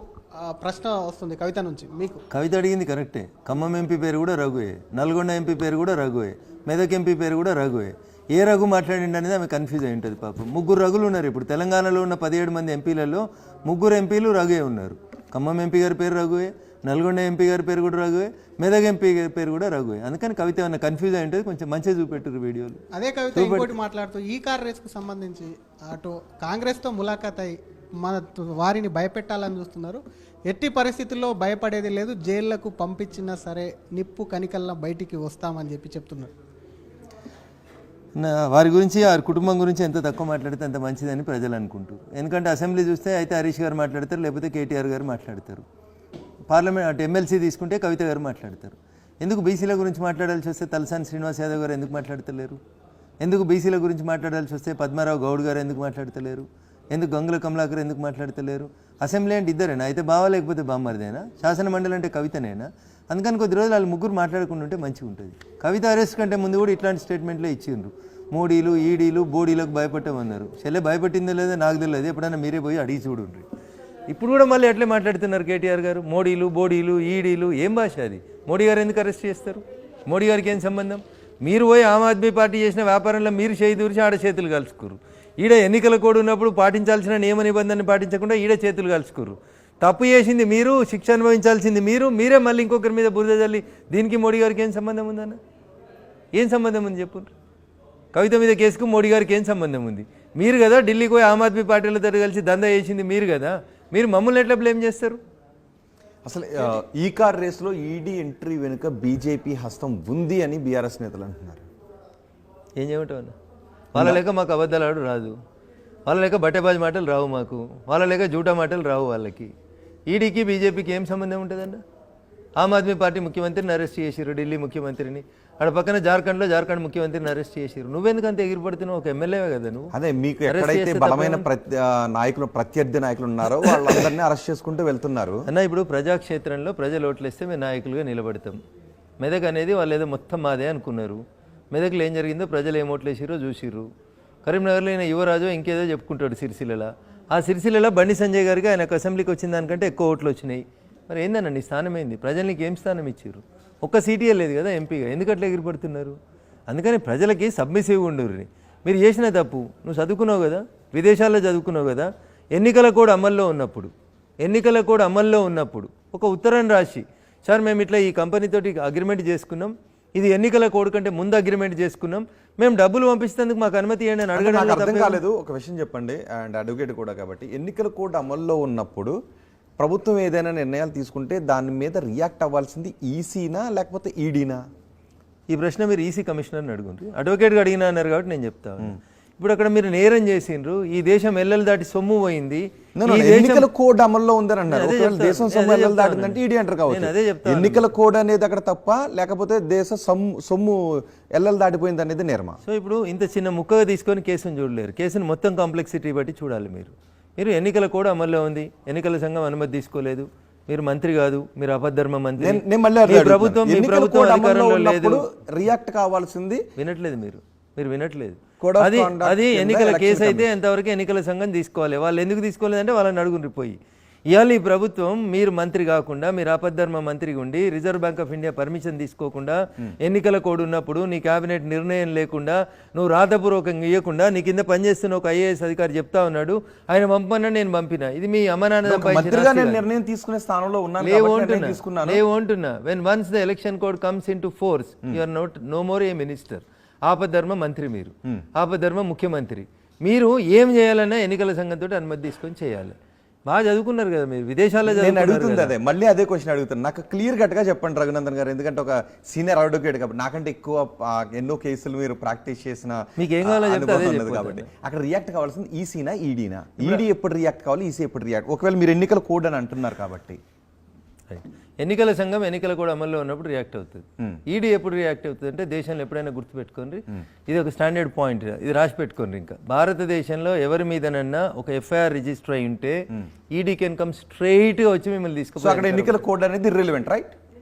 ప్రశ్న వస్తుంది కవిత నుంచి. మీకు కవిత అడిగింది కరెక్టే. ఖమ్మం ఎంపీ పేరు కూడా రఘువే, నల్గొండ ఎంపీ పేరు కూడా రఘువే, మెదక్ ఎంపీ పేరు కూడా రఘువే. ఏ రఘు మాట్లాడిండి అనేది ఆమె కన్ఫ్యూజ్ అయి ఉంటుంది పాపం. 3 రఘులు ఉన్నారు ఇప్పుడు తెలంగాణలో ఉన్న 17 మంది ఎంపీలలో 3 ఎంపీలు రఘువే ఉన్నారు. ఖమ్మం ఎంపీ గారి పేరు రఘువే, నల్గొండ ఎంపీ గారి పేరు కూడా రఘువే, మెదక్ ఎంపీ గారి పేరు కూడా రఘువే. అందుకని కవిత ఏమన్నా కన్ఫ్యూజ్ అయి ఉంటుంది, కొంచెం మంచిగా చూపెట్టారు వీడియోలు. అదే కవిత ఇంకోటి మాట్లాడుతూ ఈ కార్ రేస్కు సంబంధించి అటు కాంగ్రెస్తో ములాఖాత్ అయి మన వారిని భయపెట్టాలని చూస్తున్నారు. ఎట్టి పరిస్థితుల్లో భయపడేది లేదు, జైళ్లకు పంపించినా సరే నిప్పు కనికల్లా బయటికి వస్తామని చెప్తున్నారు. వారి గురించి వారి కుటుంబం గురించి ఎంత తక్కువ మాట్లాడితే అంత మంచిదని ప్రజలు అనుకుంటారు. ఎందుకంటే అసెంబ్లీ చూస్తే అయితే హరీష్ గారు మాట్లాడతారు, లేకపోతే కేటీఆర్ గారు మాట్లాడతారు. పార్లమెంట్ అటు ఎమ్మెల్సీ తీసుకుంటే కవిత గారు మాట్లాడతారు. ఎందుకు బీసీల గురించి మాట్లాడాల్సి వస్తే తలసాని శ్రీనివాస్ యాదవ్ గారు ఎందుకు మాట్లాడతలేరు? ఎందుకు బీసీల గురించి మాట్లాడాల్సి వస్తే పద్మారావు గౌడ్ గారు ఎందుకు మాట్లాడతలేరు? ఎందుకు గంగుల కమలాకర్ ఎందుకు మాట్లాడతలేరు? అసెంబ్లీ అంటే ఇద్దరేనా? అయితే బావ లేకపోతే బామ్మరిదేనా? శాసన మండలి అంటే కవితనేనా? అందుకని కొద్ది రోజులు వాళ్ళు ముగ్గురు మాట్లాడుకుంటూ ఉంటే మంచిగా ఉంటుంది. కవిత అరెస్ట్ కంటే ముందు కూడా ఇట్లాంటి స్టేట్మెంట్లే ఇచ్చిండ్రు. మోడీలు ఈడీలు బోడీలకు భయపడమన్నారు. చెల్లె భయపట్టిందో లేదో నాకు తెలియదు, ఎప్పుడైనా మీరే పోయి అడిగి చూడండి. ఇప్పుడు కూడా మళ్ళీ అట్లే మాట్లాడుతున్నారు కేటీఆర్ గారు. మోడీలు బోడీలు ఈడీలు ఏం భాష అది? మోడీ గారు ఎందుకు అరెస్ట్ చేస్తారు? మోడీ గారికి ఏం సంబంధం? మీరు పోయి ఆమ్ ఆద్మీ పార్టీ చేసిన వ్యాపారంలో మీరు చేయి దూర్చి ఆడ చేతులు కలుసుకురు. ఈడ ఎన్నికల కోడ్ ఉన్నప్పుడు పాటించాల్సిన నియమ నిబంధనలు పాటించకుండా ఈడ చేతులు కలుసుకురు. తప్పు చేసింది మీరు, శిక్ష అనుభవించాల్సింది మీరు, మీరే మళ్ళీ ఇంకొకరి మీద బురద జల్లి దీనికి మోడీ గారికి ఏం సంబంధం ఉందన్న? ఏం సంబంధం ఉంది చెప్పు? కవిత మీద కేసుకు మోడీ గారికి ఏం సంబంధం ఉంది? మీరు కదా ఢిల్లీకి పోయి ఆమ్ ఆద్మీ పార్టీలతో కలిసి దందా చేసింది మీరు కదా. మీరు మమ్మల్ని ఎట్లా బ్లేమ్ చేస్తారు? అసలు ఈ కార్ రేస్లో ఈడీ ఎంట్రీ వెనుక బీజేపీ హస్తం ఉంది అని బీఆర్ఎస్ నేతలు అంటున్నారు. ఏం చేయమంటావు అన్న? వాళ్ళ లేక మాకు అబద్ధాలు ఆడు రాదు, వాళ్ళ లేక బట్టెబాజీ మాటలు రావు మాకు, వాళ్ళ లేక జూటా మాటలు రావు వాళ్ళకి. ఈడీకి బీజేపీకి ఏం సంబంధం ఉంటుందన్న? ఆమ్ ఆద్మీ పార్టీ ముఖ్యమంత్రిని అరెస్ట్ చేసిరు, ఢిల్లీ ముఖ్యమంత్రిని. అక్కడ పక్కన జార్ఖండ్ ముఖ్యమంత్రిని అరెస్ట్ చేసిరు. నువ్వెందుకు అంత ఎగిరిపడుతున్నావు? ఒక ఎమ్మెల్యేవే కదా నువ్వు. అదే మీకు ఎక్కడైతే బలమైన నాయకులు ప్రత్యర్థి నాయకులు ఉన్నారో వాళ్ళందరినీ అరెస్ట్ చేసుకుంటూ వెళ్తున్నారు అన్న. ఇప్పుడు ప్రజాక్షేత్రంలో ప్రజలు ఓట్లేస్తే మేము నాయకులుగా నిలబడతాం. మెదక్ అనేది వాళ్ళు ఏదో మొత్తం మాదే అనుకున్నారు. మెదక్లో ఏం జరిగిందో ప్రజలు ఏం ఓట్లేసిరో చూసిర్రు. కరీంనగర్లో ఆయన యువరాజు ఇంకేదో చెప్పుకుంటాడు సిరిసిల్లలో. ఆ సిరిసిల్లలో బండి సంజయ్ గారికి ఆయనకు అసెంబ్లీకి వచ్చిన దానికంటే ఎక్కువ ఓట్లు వచ్చినాయి. మరి ఏందన్న నీ స్థానం ఏంది? ప్రజలకి ఏం స్థానం ఇచ్చారు? ఒక్క సీటే లేదు కదా ఎంపీగా. ఎందుకట్లా ఎగిరిపడుతున్నారు? అందుకని ప్రజలకి సబ్మిసివ్గా ఉండరు. మీరు చేసిన తప్పు, నువ్వు చదువుకున్నావు కదా, విదేశాల్లో చదువుకున్నావు కదా, ఎన్నికల కోడ్ అమల్లో ఉన్నప్పుడు ఒక ఉత్తరం రాసి, సార్ మేము ఇట్లా ఈ కంపెనీతోటి అగ్రిమెంట్ చేసుకున్నాం, ఇది ఎన్నికల కోడ్ కంటే ముందు అగ్రిమెంట్ చేసుకున్నాం, మేము డబ్బులు పంపించేందుకు మాకు అనుమతి ఇవ్వండి అని అడగడం అర్థం కాలేదు. ఒక విషయం చెప్పండి, అండ్ అడ్వకేట్ కూడా కాబట్టి, ఎన్నికల కోడ్ అమల్లో ఉన్నప్పుడు ప్రభుత్వం ఏదైనా నిర్ణయాలు తీసుకుంటే దాని మీద రియాక్ట్ అవ్వాల్సింది ఈసీనా లేకపోతే ఈడీనా? ఈ ప్రశ్న మీరు ఈసీ కమిషనర్ని అడుగుండ్రు. అడ్వకేట్గా అడిగినా అన్నారు కాబట్టి నేను చెప్తాను. ఇప్పుడు అక్కడ మీరు నేరం చేసిండ్రు, ఈ దేశం ఎల్లలు దాటి సొమ్ము పోయింది, ఎన్నికల కోడ్ అమల్లో ఉందని అన్నారు. దేశం సొమ్ము ఎల్లలు దాటిందంటే ఈడీ అంటారు కావచ్చు. ఎన్నికల కోడ్ అనేది అక్కడ తప్ప, లేకపోతే దేశ సొమ్ము ఎల్లలు దాటిపోయింది అనేది నేరమా? సో ఇప్పుడు ఇంత చిన్న ముక్కగా తీసుకొని కేసును చూడలేరు. కేసును మొత్తం కాంప్లెక్సిటీ బట్టి చూడాలి. మీరు ఎన్నికల కోడ్ అమల్లో ఉంది, ఎన్నికల సంఘం అనుమతి తీసుకోలేదు, మీరు మంత్రి కాదు, మీరు అపధర్మ మంత్రి, ప్రభుత్వం అధికారంలో లేదు, రియాక్ట్ కావాల్సింది. వినట్లేదు మీరు వినట్లేదు. అది ఎన్నికల కేసు అయితే ఎంతవరకు ఎన్నికల సంఘం తీసుకోవాలి. వాళ్ళు ఎందుకు తీసుకోలేదంటే వాళ్ళని అడుగుని పోయి. ఇవాళ ఈ ప్రభుత్వం మీరు మంత్రి కాకుండా, మీరు ఆపద్ధర్మ మంత్రిగా ఉండి, reserve bank of India permission తీసుకోకుండా, ఎన్నికల కోడ్ ఉన్నప్పుడు నీ కేబినెట్ నిర్ణయం లేకుండా, నువ్వు రాతపూర్వకంగా ఇవ్వకుండా, నీ కింద పనిచేస్తున్న ఒక ఐఏఎస్ అధికారి చెప్తా ఉన్నాడు, ఆయన పంపన్నా నేను పంపినా. ఇది మీ అమ్మనాన్న నిర్ణయం తీసుకునే స్థానంలో లేవుంటున్నా. When once the election code comes into force, you are no more a minister. ఆపద్ధర్మ మంత్రి మీరు, ఆపద్ధర్మ ముఖ్యమంత్రి. మీరు ఏం చేయాలన్నా ఎన్నికల సంఘంతో అనుమతి తీసుకొని చేయాలి. బాగా చదువుకున్నారు కదా మీరు, విదేశాల్లో అడుగుతుంది. అదే మళ్ళీ అదే క్వశ్చన్ అడుగుతాను. నాకు క్లియర్ కట్గా చెప్పండి రఘునందన్ గారు, ఎందుకంటే ఒక సీనియర్ అడ్వకేట్ కాబట్టి, నాకంటే ఎక్కువ ఎన్నో కేసులు మీరు ప్రాక్టీస్ చేసిన మీకు ఏం కావాలో చెప్తే కాబట్టి, అక్కడ రియాక్ట్ కావాల్సింది ఈసీనా ఈడీనా? ఈడీ ఎప్పుడు రియాక్ట్ కావాలి, ఈసీ ఎప్పుడు రియాక్ట్? ఒకవేళ మీరు ఎన్నికల కోడ్ అని అంటున్నారు కాబట్టి, ఎన్నికల సంఘం ఎన్నికల కోడ్ అమల్లో ఉన్నప్పుడు రియాక్ట్ అవుతుంది. ఈడీ ఎప్పుడు రియాక్ట్ అవుతుంది అంటే, దేశంలో ఎప్పుడైనా గుర్తుపెట్టుకోండి, ఇది ఒక స్టాండర్డ్ పాయింట్, ఇది రాసి పెట్టుకోండి. ఇంకా భారతదేశంలో ఎవరి మీదనన్నా ఒక ఎఫ్ఐఆర్ రిజిస్టర్ అయి ఉంటే ఈడీ కెన్ కమ్ స్ట్రైట్ గా వచ్చి మిమ్మల్ని తీసుకుని. అక్కడ ఎన్నికల కోడ్ అనేది ఇర్రెలెవెంట్, రైట్?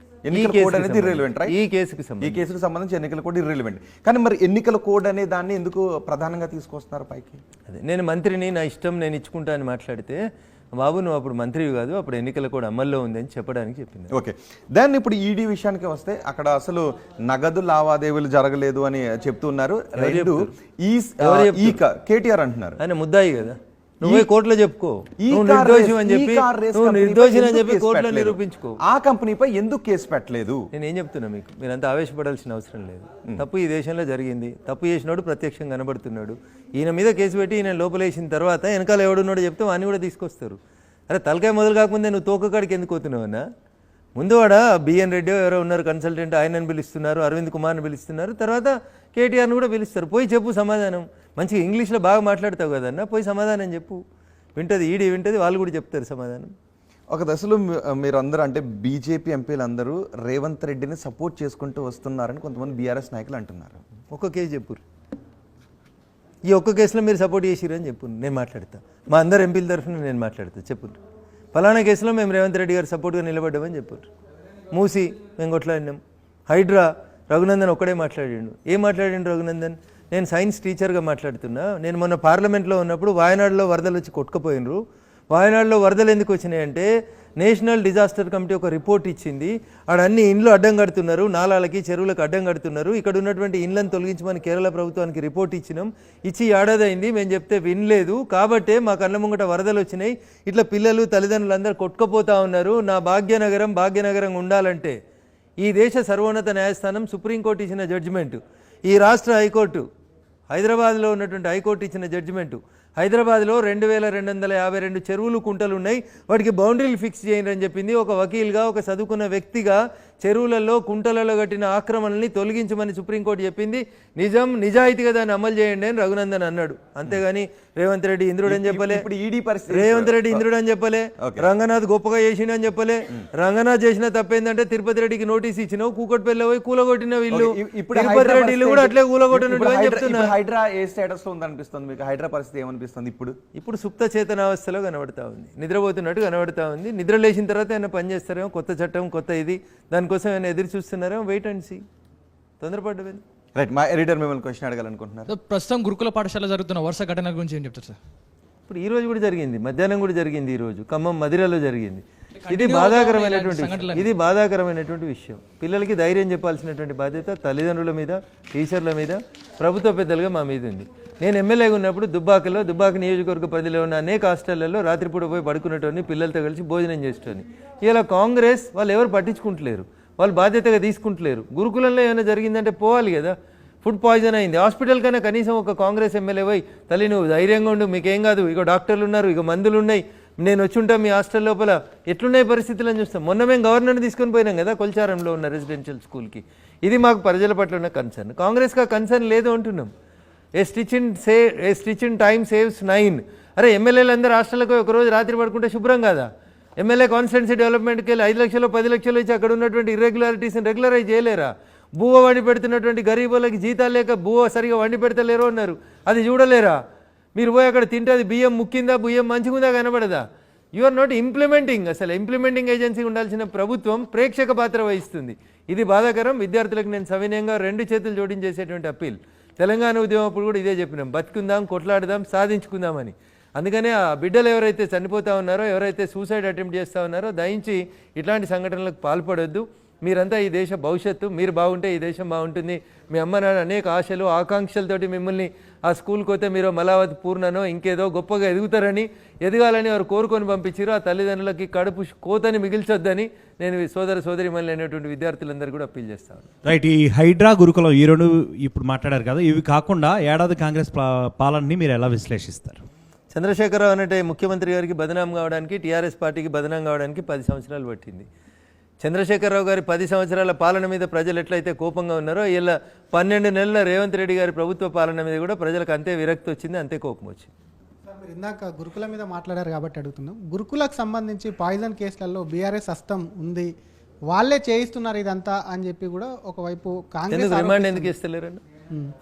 ఎన్నికల కోడ్ అనేది ఇర్రెలెవెంట్, రైట్? ఈ కేసుకు సంబంధించి ఎన్నికల కోడ్ ఇర్రెలెవెంట్. కానీ మరి ఎన్నికల కోడ్ అనే దాన్ని ఎందుకు ప్రధానంగా తీసుకొస్తున్నారు పైకి? అదే నేను మంత్రిని, నా ఇష్టం నేను ఇచ్చుకుంటా అని మాట్లాడితే, బాబు నువ్వు అప్పుడు మంత్రివి కాదు, అప్పుడు ఎన్నికల కూడా అమల్లో ఉంది అని చెప్పడానికి చెప్పింది. ఓకే, దాన్ని ఇప్పుడు ఈడీ విషయానికి వస్తే, అక్కడ అసలు నగదు లావాదేవీలు జరగలేదు అని చెప్తున్నారు. కేటీఆర్ అంటున్నారు ఆయన ముద్దాయి కదా, నువ్వే కోర్టులో చెప్పుకో, నువ్వు నిర్దోషి అని చెప్పి కోర్టులో నిరూపించుకో. ఆ కంపెనీపై ఎందుకు కేసు పెట్టలేదు? నేను ఏం చెప్తున్నా మీకు, మీరంతా ఆవేశపడాల్సిన అవసరం లేదు. తప్పు ఈ దేశంలో జరిగింది, తప్పు చేసినోడు ప్రత్యక్షంగా కనబడుతున్నాడు. ఈయన మీద కేసు పెట్టి ఈయన లోపలేసిన తర్వాత వెనకాల ఎవడున్నాడో చెప్తే వాడిని కూడా తీసుకొస్తారు. అరే తలకాయ మొదలు కాకముందే నువ్వు తోకకాడికి ఎందుకు పోతున్నావన్నా? ముందు వాడ బిఎన్ రెడ్డి ఎవరో ఉన్నారు కన్సల్టెంట్, ఆయనను పిలుస్తున్నారు, అరవింద్ కుమార్ని పిలుస్తున్నారు, తర్వాత కేటీఆర్ని కూడా పిలుస్తారు. పోయి చెప్పు సమాధానం. మంచిగా ఇంగ్లీష్లో బాగా మాట్లాడతావు కదన్నా, పోయి సమాధానం చెప్పు. వింటది, ఈడీ వింటది, వాళ్ళు కూడా చెప్తారు సమాధానం. ఒక దశలో మీరు అందరూ అంటే బీజేపీ ఎంపీలు అందరూ రేవంత్ రెడ్డిని సపోర్ట్ చేసుకుంటూ వస్తున్నారని కొంతమంది బీఆర్ఎస్ నాయకులు అంటున్నారు. ఒక్క కేసు చెప్పు, ఈ ఒక్క కేసులో మీరు సపోర్ట్ చేసిరు అని చెప్పు, నేను మాట్లాడతా. మా అందరు ఎంపీల తరఫున నేను మాట్లాడతా. చెప్పు, ఫలానా కేసులో మేము రేవంత్ రెడ్డి గారు సపోర్ట్గా నిలబడ్డామని చెప్పారు. మూసి మేము కొట్లాడినాం. హైడ్రా రఘునందన్ ఒక్కడే మాట్లాడిండు. ఏం మాట్లాడిండు రఘునందన్? నేను సైన్స్ టీచర్గా మాట్లాడుతున్నా. నేను మొన్న పార్లమెంట్లో ఉన్నప్పుడు వాయనాడులో వరదలు వచ్చి కొట్టుకుపోయినరు. వాయనాడులో వరదలు ఎందుకు వచ్చినాయంటే నేషనల్ డిజాస్టర్ కమిటీ ఒక రిపోర్ట్ ఇచ్చింది. ఆడ అన్ని ఇండ్లు అడ్డం కడుతున్నారు, నాలాలకి చెరువులకు అడ్డం కడుతున్నారు. ఇక్కడ ఉన్నటువంటి ఇండ్లను తొలగించమని కేరళ ప్రభుత్వానికి రిపోర్ట్ ఇచ్చినాం. ఇచ్చి ఏడాది అయింది, మేము చెప్తే వినలేదు. కాబట్టే మా కళ్ళ ముంగట వరదలు వచ్చినాయి. ఇట్లా పిల్లలు తల్లిదండ్రులు అందరూ కొట్టుకుపోతా ఉన్నారు. నా భాగ్యనగరంగా ఉండాలంటే ఈ దేశ సర్వోన్నత న్యాయస్థానం సుప్రీంకోర్టు ఇచ్చిన జడ్జిమెంటు, ఈ రాష్ట్ర హైకోర్టు హైదరాబాద్లో ఉన్నటువంటి హైకోర్టు ఇచ్చిన జడ్జిమెంటు, హైదరాబాద్లో 2252 చెరువులు కుంటలు ఉన్నాయి, వాటికి బౌండరీలు ఫిక్స్ చేయండి అని చెప్పింది. ఒక వకీల్గా, ఒక చదువుకున్న వ్యక్తిగా చెరువులలో కుంటలలో కట్టిన ఆక్రమణల్ని తొలగించమని సుప్రీంకోర్టు చెప్పింది. నిజాయితీగా దాన్ని అమలు చేయండి అని రఘునందన్ అన్నాడు. అంతేగాని రేవంత్ రెడ్డి ఇంద్రుడు అని చెప్పలే, రేవంత్ రెడ్డి ఇంద్రుడు అని చెప్పలే, రంగనాథ్ గొప్పగా చేసిండు అని చెప్పలే. రంగనాథ్ చేసిన తప్పేందంటే తిరుపతి రెడ్డికి నోటీస్ ఇచ్చినావు, కూకట్పల్లి పోయి కూలగొట్టిన వీళ్ళు. తిరుపతి రెడ్డి ఇల్లు కూడా అట్లే కూలగొట్టినట్టు అని చెప్తున్నా. హైడ్రా ఏ స్టేటస్ లో ఉందనిపిస్తుంది మీకు? హైడ్రా పరిస్థితి ఏమనిపిస్తుంది ఇప్పుడు? సుప్త చేతనావస్థలో కనబడతా ఉంది, నిద్రపోతున్నట్టు కనబడతా ఉంది. నిద్ర లేచిన తర్వాత ఆయన పని చేస్తారేమో, కొత్త చట్టం, కొత్త ఇది, దానికోసం ఆయన ఎదురు చూస్తున్నారేమో. Wait and see. తొందరపడ్డ రైట్. మా ఎడిటర్ మిమ్మల్ని క్వశ్చన్ అడగాలనుకుంటున్నారు. ప్రస్తుతం గురుకుల పాఠశాల జరుగుతున్న వరుస ఘటనల గురించి ఏం చెప్తారు సార్? ఇప్పుడు ఈ రోజు కూడా జరిగింది, మధ్యాహ్నం కూడా జరిగింది. ఈ రోజు ఖమ్మం మదిరలో జరిగింది. ఇది బాధాకరమైనటువంటి విషయం. పిల్లలకి ధైర్యం చెప్పాల్సినటువంటి బాధ్యత తల్లిదండ్రుల మీద, టీచర్ల మీద, ప్రభుత్వ పెద్దలుగా మా మీద ఉంది. నేను ఎమ్మెల్యేగా ఉన్నప్పుడు దుబ్బాక నియోజకవర్గ పరిధిలో ఉన్న అనేక హాస్టళ్లలో రాత్రిపూట పోయి పడుకునేటోని, పిల్లలతో కలిసి భోజనం చేసేటోని. ఇలా కాంగ్రెస్ వాళ్ళు ఎవరు పట్టించుకుంటలేరు, వాళ్ళు బాధ్యతగా తీసుకుంటలేరు. గురుకులంలో ఏమైనా జరిగిందంటే పోవాలి కదా. ఫుడ్ పాయిజన్ అయింది, హాస్పిటల్ కన్నా కనీసం ఒక కాంగ్రెస్ ఎమ్మెల్యే పోయి తల్లి నువ్వు ధైర్యంగా ఉండు, మీకేం కాదు, ఇక డాక్టర్లు ఉన్నారు, ఇక మందులు ఉన్నాయి, నేను వచ్చి ఉంటాం మీ హాస్టల్ లోపల, ఎట్లున్నాయి పరిస్థితులను చూస్తాం. మొన్న మేము గవర్నర్ని తీసుకొని పోయినాం కదా కొల్చారంలో ఉన్న రెసిడెన్షియల్ స్కూల్కి. ఇది మాకు ప్రజల పట్ల ఉన్న కన్సర్న్. కాంగ్రెస్కి ఆ కన్సర్న్ లేదు అంటున్నాం. ఏ స్టిచ్ ఇన్ టైమ్ సేవ్స్ 9. అరే ఎమ్మెల్యేలు అందరూ హాస్టల్కి ఒకరోజు రాత్రి పడుకుంటే శుభ్రం కాదా? ఎమ్మెల్యే కాన్స్టిట్యున్సీ డెవలప్మెంట్కి వెళ్ళి 5 లక్షలు 10 లక్షలు ఇచ్చి అక్కడ ఉన్నటువంటి ఇర్రెగ్యులారిటీస్ని రెగ్యులరైజ్ చేయలేరా? బువ్వ వండి పెడుతున్నటువంటి గరీబులకి జీతాలు లేక బువ్వ సరిగా వండి పెడతలేరు అన్నారు, అది చూడలేరా? మీరు పోయి అక్కడ తింటే అది బియ్యం ముక్కిందా, బియ్యం మంచిగుందా కనబడదా? You are not implementing. అసలు ఇంప్లిమెంటింగ్ ఏజెన్సీ ఉండాల్సిన ప్రభుత్వం ప్రేక్షక పాత్ర వహిస్తుంది. ఇది బాధాకరం. విద్యార్థులకు నేను సవినయంగా 2 చేతులు జోడించేసేటువంటి అప్పీల్. తెలంగాణ ఉద్యమం అప్పుడు కూడా ఇదే చెప్పినాం, బతుకుందాం, కొట్లాడదాం, సాధించుకుందామని. అందుకనే ఆ బిడ్డలు ఎవరైతే చనిపోతా ఉన్నారో, ఎవరైతే సూసైడ్ అటెంప్ట్ చేస్తూ ఉన్నారో, దయించి ఇట్లాంటి సంఘటనలకు పాల్పడొద్దు. మీరంతా ఈ దేశ భవిష్యత్తు, మీరు బాగుంటే ఈ దేశం బాగుంటుంది. మీ అమ్మ నాన్న అనేక ఆశలు ఆకాంక్షలతోటి మిమ్మల్ని ఆ స్కూల్కి పోతే మీరు మలావత్ పూర్ణనో ఇంకేదో గొప్పగా ఎదుగుతారని, ఎదగాలని వారు కోరుకొని పంపించారు. ఆ తల్లిదండ్రులకి కడుపు కోతని మిగిల్చొద్దని నేను సోదరిమణులు అనేటువంటి విద్యార్థులందరూ కూడా అప్పీల్ చేస్తాను. రైట్. ఈ హైడ్రా గురుకులం ఈ రెండు ఇప్పుడు మాట్లాడారు కదా, ఇవి కాకుండా ఏడాది కాంగ్రెస్ పాలనని మీరు ఎలా విశ్లేషిస్తారు? చంద్రశేఖరరావు అంటే ముఖ్యమంత్రి గారికి బదనాం కావడానికి, టీఆర్ఎస్ పార్టీకి బదనాం కావడానికి 10 సంవత్సరాలు పట్టింది. చంద్రశేఖరరావు గారి 10 సంవత్సరాల పాలన మీద ప్రజలు ఎట్లయితే కోపంగా ఉన్నారో, ఇలా 12 నెలల రేవంత్ రెడ్డి గారి ప్రభుత్వ పాలన మీద కూడా ప్రజలకు అంతే విరక్తి వచ్చింది, అంతే కోపం వచ్చింది. మీరు ఇందాక గురుకుల మీద మాట్లాడారు కాబట్టి అడుగుతున్నాం. గురుకులకు సంబంధించి పాయిజన్ కేసులలో బీఆర్ఎస్ హస్తం ఉంది, వాళ్ళే చేయిస్తున్నారు ఇదంతా అని చెప్పి కూడా ఒకవైపు కాంగ్రెస్ రిమాండ్ ఎందుకు ఇస్తలేరన్న?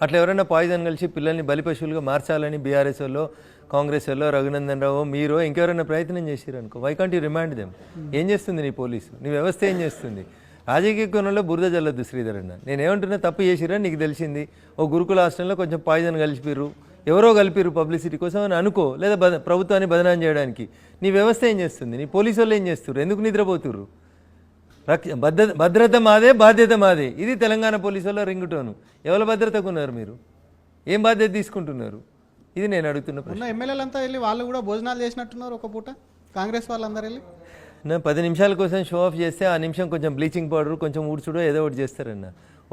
అట్లా ఎవరైనా పాయిజన్ కలిసి పిల్లల్ని బలిపశువులుగా మార్చాలని బీఆర్ఎస్ వాళ్ళు, కాంగ్రెస్ వాళ్ళు, రఘునందన్ రావు, మీరు ఇంకెవరైనా ప్రయత్నం చేశారు అనుకో, why can't you remand them? ఏం చేస్తుంది నీ పోలీసు, నీ వ్యవస్థ ఏం చేస్తుంది? రాజకీయ కోణంలో బురద జల్లొద్దు శ్రీధర్ అన్న. నేనేమంటున్నా, తప్పు చేసిరని నీకు తెలిసింది, ఓ గురుకుల హాస్టల్లో కొంచెం పాయిజన్ కలిపిర్రు, ఎవరో కలిపిర్రు పబ్లిసిటీ కోసం అని అనుకో, లేదా ప్రభుత్వాన్ని బదనాం చేయడానికి. నీ వ్యవస్థ ఏం చేస్తుంది? నీ పోలీసు వాళ్ళు ఏం చేస్తుర్రు? ఎందుకు నిద్రపోతుర్రు? భద్రత మాదే, బాధ్యత మాదే. ఇది తెలంగాణ పోలీసు వాళ్ళ రింగుటోను. ఎవరి భద్రతకు ఉన్నారు మీరు? ఏం బాధ్యత తీసుకుంటున్నారు? ఇది నేను అడుగుతున్న ప్రశ్న. ఎమ్మెల్యేలంతా వెళ్ళి వాళ్ళు కూడా భోజనాలు చేసినట్టున్నారు ఒక పూట, కాంగ్రెస్ వాళ్ళందరూ వెళ్ళి. 10 నిమిషాల కోసం షో ఆఫ్ చేస్తే ఆ నిమిషం కొంచెం బ్లీచింగ్ పౌడర్, కొంచెం ఊడ్చుడో ఏదో ఒకటి చేస్తారన్న.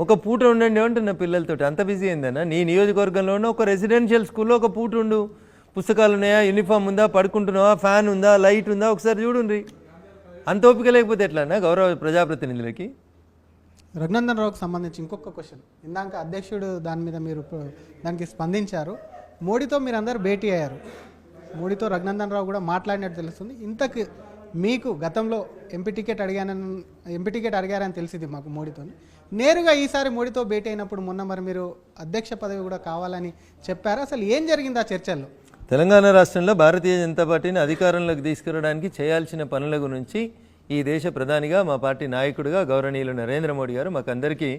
ఒక పూట ఉండండి అంటున్నా పిల్లలతోటి. అంత బిజీ అయిందన్నా. నీ నియోజకవర్గంలోనే ఒక రెసిడెన్షియల్ స్కూల్లో ఒక పూట ఉండు. పుస్తకాలు ఉన్నాయా, యూనిఫామ్ ఉందా, పడుకుంటున్నావా, ఫ్యాన్ ఉందా, లైట్ ఉందా, ఒకసారి చూడండి. అంత ఓపిక లేకపోతే ఎట్లా అన్న గౌరవ ప్రజాప్రతినిధులకి? రఘునందన్ రావుకి సంబంధించి ఇంకొక క్వశ్చన్. ఇందాక అధ్యక్షుడు దాని మీద మీరు దానికి స్పందించారు. మోడీతో మీరు అందరు భేటీ అయ్యారు. మోడీతో రఘునందన్ రావు కూడా మాట్లాడినట్టు తెలుస్తుంది. ఇంతకు మీకు గతంలో ఎంపీ టికెట్ అడిగారని తెలిసింది మాకు మోడీతో. నేరుగా ఈసారి మోడీతో భేటీ అయినప్పుడు మొన్న మరి మీరు అధ్యక్ష పదవి కూడా కావాలని చెప్పారు. అసలు ఏం జరిగింది ఆ చర్చల్లో? తెలంగాణ రాష్ట్రంలో భారతీయ జనతా పార్టీని అధికారంలోకి తీసుకురావడానికి చేయాల్సిన పనుల గురించి ఈ దేశ ప్రధానిగా, మా పార్టీ నాయకుడిగా గౌరవనీయులు నరేంద్ర మోడీ గారు మాకందరికీ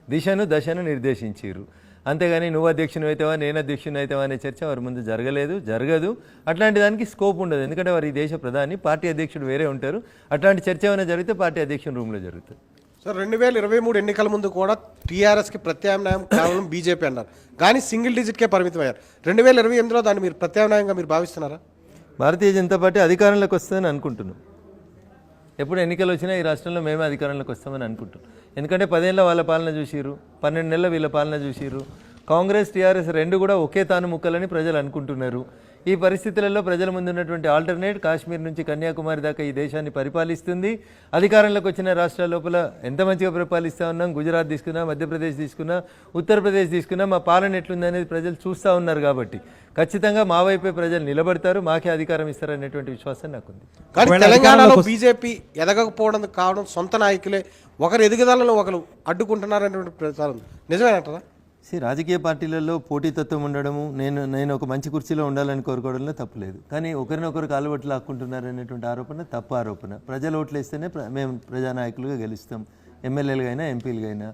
దశను నిర్దేశించారు. అంతేగాని నువ్వు అధ్యక్షుని అవుతావా, నేను అధ్యక్షుని అవుతావా అనే చర్చ వారి ముందు జరగదు. అట్లాంటి దానికి స్కోప్ ఉండదు. ఎందుకంటే వారి ఈ దేశ ప్రధాని, పార్టీ అధ్యక్షుడు వేరే ఉంటారు. అట్లాంటి చర్చ ఏమైనా జరిగితే పార్టీ అధ్యక్షుని రూమ్లో జరుగుతుంది. సార్ 2023 ఎన్నికల ముందు కూడా టీఆర్ఎస్కి ప్రత్యామ్నాయం కేవలం బీజేపీ అన్నారు, కానీ సింగిల్ డిజిట్కే పరిమితం అయ్యారు. 2028లో దాన్ని మీరు ప్రత్యామ్నాయంగా మీరు భావిస్తున్నారా? భారతీయ జనతా పార్టీ అధికారంలోకి వస్తుందని అనుకుంటున్నాం. ఎప్పుడు ఎన్నికలు వచ్చినా ఈ రాష్ట్రంలో మేమే అధికారంలోకి వస్తామని అనుకుంటున్నాం. ఎందుకంటే 10 ఏళ్ళ వాళ్ళ పాలన చూసిరు, 12 నెలల వీళ్ళ పాలన చూసిరు. కాంగ్రెస్ టీఆర్ఎస్ రెండు కూడా ఒకే తాను ముక్కలని ప్రజలు అనుకుంటున్నారు. ఈ పరిస్థితులలో ప్రజల ముందు ఉన్నటువంటి ఆల్టర్నేట్ కాశ్మీర్ నుంచి కన్యాకుమారి దాకా ఈ దేశాన్ని పరిపాలిస్తుంది. అధికారంలోకి వచ్చిన రాష్ట్రాల లోపల ఎంత మంచిగా పరిపాలిస్తూ ఉన్నాం. గుజరాత్ తీసుకున్నా, మధ్యప్రదేశ్ తీసుకున్నా, ఉత్తరప్రదేశ్ తీసుకున్నా మా పాలన ఎట్లుంది అనేది ప్రజలు చూస్తూ ఉన్నారు. కాబట్టి ఖచ్చితంగా మా వైపే ప్రజలు నిలబడతారు, మాకే అధికారం ఇస్తారనేటువంటి విశ్వాసం నాకుంది. కానీ తెలంగాణలో బీజేపీ ఎదగకపోవడం కావడం సొంత నాయకులే ఒకరు ఎదుగుదలను ఒకరు అడ్డుకుంటున్నారనేటువంటి ప్రచారం నిజమేనంటారా? రాజకీయ పార్టీలలో పోటీతత్వం ఉండడము, నేను ఒక మంచి కుర్చీలో ఉండాలని కోరుకోవడంలో తప్పులేదు. కానీ ఒకరినొకరు కాలుబట్లు లాక్కుంటున్నారు అనేటువంటి ఆరోపణ. ప్రజలు ఓట్లు వేస్తేనే మేము ప్రజానాయకులుగా గెలుస్తాం. ఎమ్మెల్యేలుగా అయినా, ఎంపీలుగా అయినా.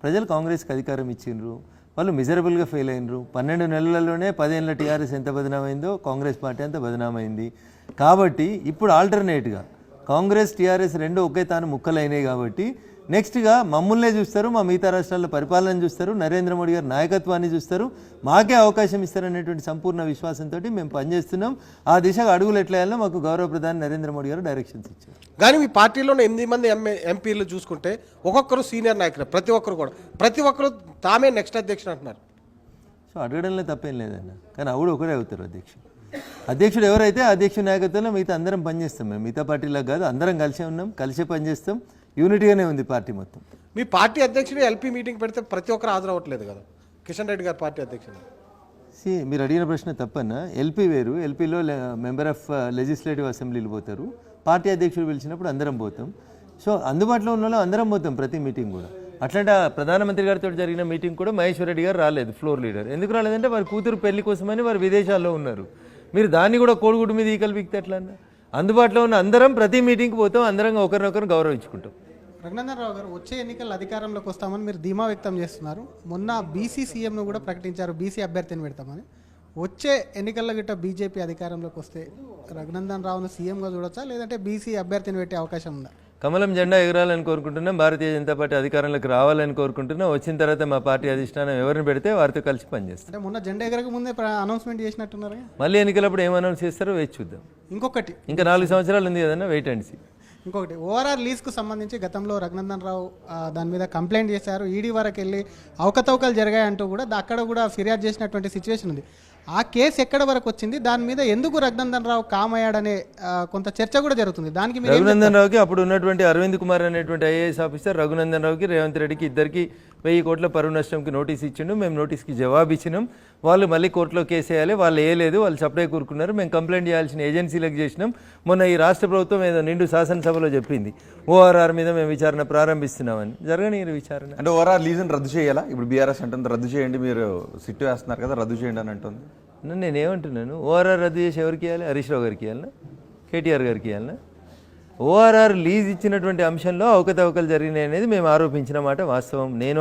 ప్రజలు కాంగ్రెస్కి అధికారం ఇచ్చిండ్రు, వాళ్ళు మిజరబుల్గా ఫెయిల్ అయినరు. 12 నెలలలోనే 10 ఏళ్ళ టీఆర్ఎస్ ఎంత బదనామైందో కాంగ్రెస్ పార్టీ అంత బదనామైంది. కాబట్టి ఇప్పుడు ఆల్టర్నేట్గా కాంగ్రెస్ టీఆర్ఎస్ రెండు ఒకే తాను ముక్కలైనాయి. కాబట్టి నెక్స్ట్గా మమ్మల్నే చూస్తారు, మా మిగతా రాష్ట్రాల్లో పరిపాలన చూస్తారు, నరేంద్ర మోడీ గారి నాయకత్వాన్ని చూస్తారు, మాకే అవకాశం ఇస్తారనేటువంటి సంపూర్ణ విశ్వాసంతో మేము పనిచేస్తున్నాం. ఆ దిశగా అడుగులు ఎట్లా వేయాలో మాకు గౌరవ ప్రధాని నరేంద్ర మోడీ గారు డైరెక్షన్స్ ఇచ్చారు. కానీ మీ పార్టీలోనే 8 మంది ఎంపీలు చూసుకుంటే ఒక్కొక్కరు సీనియర్ నాయకులు, ప్రతి ఒక్కరు తామే నెక్స్ట్ అధ్యక్షుడు అంటున్నారు. సో అడగడంలో తప్పేం లేదన్న. కానీ అవుడు ఒకరే అవుతారు అధ్యక్షుడు ఎవరైతే అధ్యక్షుడి నాయకత్వంలో మిగతా అందరం పనిచేస్తాం. మేము మిగతా పార్టీలకు కాదు, అందరం కలిసే ఉన్నాం, కలిసే పనిచేస్తాం. యూనిటీగానే ఉంది పార్టీ మొత్తం. మీ పార్టీ అధ్యక్షుడు ఎల్పీ మీటింగ్ పెడితే ప్రతి ఒక్కరు హాజరవ్వట్లేదు కదా, కిషన్ రెడ్డి గారు పార్టీ అధ్యక్షుడు. మీరు అడిగిన ప్రశ్న తప్పన్నా. ఎల్పీ వేరు, ఎల్పీలో మెంబర్ ఆఫ్ లెజిస్లేటివ్ అసెంబ్లీలు పోతారు. పార్టీ అధ్యక్షుడు పిలిచినప్పుడు అందరం పోతాం. సో అందుబాటులో ఉన్న వాళ్ళు అందరం పోతాం ప్రతి మీటింగ్ కూడా. అట్లాంటి ప్రధానమంత్రి గారితో జరిగిన మీటింగ్ కూడా మహేశ్వర్ రెడ్డి గారు రాలేదు, ఫ్లోర్ లీడర్. ఎందుకు రాలేదంటే వారి కూతురు పెళ్లి కోసమని వారు విదేశాల్లో ఉన్నారు. మీరు దాన్ని కూడా కోడిగుడ్డు మీద ఈకలు బిక్తే ఎట్లా అన్న? అందుబాటులో ఉన్న అందరం ప్రతి మీటింగ్కి పోతాం, అందరం ఒకరినొకరు గౌరవించుకుంటాం. రఘునందన్ రావు గారు, వచ్చే ఎన్నికల్లో అధికారంలోకి వస్తామని మీరు ధీమా వ్యక్తం చేస్తున్నారు. మొన్న బీసీ సీఎంను కూడా ప్రకటించారు, బీసీ అభ్యర్థిని పెడతామని. వచ్చే ఎన్నికల్లో గిట్ట బీజేపీ అధికారంలోకి వస్తే రఘునందన్ రావును సీఎంగా చూడొచ్చా, లేదంటే బీసీ అభ్యర్థిని పెట్టే అవకాశం ఉందా? కమలం జెండా ఎగరాలని కోరుకుంటున్నాం, భారతీయ జనతా పార్టీ అధికారంలోకి రావాలని కోరుకుంటున్నాం. వచ్చిన తర్వాత మా పార్టీ అధిష్టానం ఎవరిని పెడితే వారితో కలిసి పనిచేస్తాం. అంటే మొన్న జెండా ఎగరక ముందే అనౌన్స్మెంట్ చేసినట్టున్నారు. మళ్ళీ ఎన్నికలప్పుడు ఏం అనౌన్స్ చేస్తారో వేచి చూద్దాం. ఇంకొకటి, ఇంకా 4 సంవత్సరాలు ఉంది కదన్నా, వెయిట్ అండ్ సీ. ఇంకొకటి, ఓఆర్ఆర్ లీజ్కు సంబంధించి గతంలో రఘునందన్ రావు దాని మీద కంప్లైంట్ చేశారు. ఈడీ వరకు వెళ్ళి అవకతవకలు జరిగాయంటూ కూడా అక్కడ కూడా ఫిర్యాదు చేసినటువంటి సిచ్యువేషన్ ఉంది. ఆ కేసు ఎక్కడ వరకు వచ్చింది, దాని మీద ఎందుకు రఘునందన్ రావు కామయ్యాడనే కొంత చర్చ కూడా జరుగుతుంది. దానికి రఘునందన్ రావుకి అప్పుడు ఉన్నటువంటి అరవింద్ కుమార్ అనేటువంటి ఐఏఎస్ ఆఫీసర్ రఘునందన్ రావుకి, రేవంత్ రెడ్డికి ఇద్దరికి 1000 కోట్ల పరువు నష్టంకి నోటీస్ ఇచ్చిండు. మేము నోటీస్కి జవాబు ఇచ్చినాం. వాళ్ళు మళ్ళీ కోర్టులో కేసు వేయాలి, వాళ్ళు వేయలేదు, వాళ్ళు సప్లై కూరుకున్నారు. మేము కంప్లైంట్ చేయాల్సిన ఏజెన్సీలకు చేసినాం. మొన్న ఈ రాష్ట్ర ప్రభుత్వం ఏదో నిండు శాసనసభలో చెప్పింది ఓఆర్ఆర్ మీద మేము విచారణ ప్రారంభిస్తున్నామని. జరగని విచారణ అంటే ఓఆర్ఆర్ లీజుని రద్దు చేయాలా? ఇప్పుడు బీఆర్ఎస్ అంటుంది రద్దు చేయండి, మీరు సిట్టు వేస్తున్నారు కదా, రద్దు చేయండి అని అంటుంది. నేనేమంటున్నాను, ఓఆర్ఆర్ రద్దు చేసి ఎవరికి ఇవ్వాలి? హరీష్ రావు గారికి ఇవ్వాలన్నా, కేటీఆర్ గారికి ఇవ్వాలన్నా? ఓఆర్ఆర్ లీజ్ ఇచ్చినటువంటి అంశంలో అవకతవకలు జరిగినాయి అనేది మేము ఆరోపించిన మాట వాస్తవం. నేను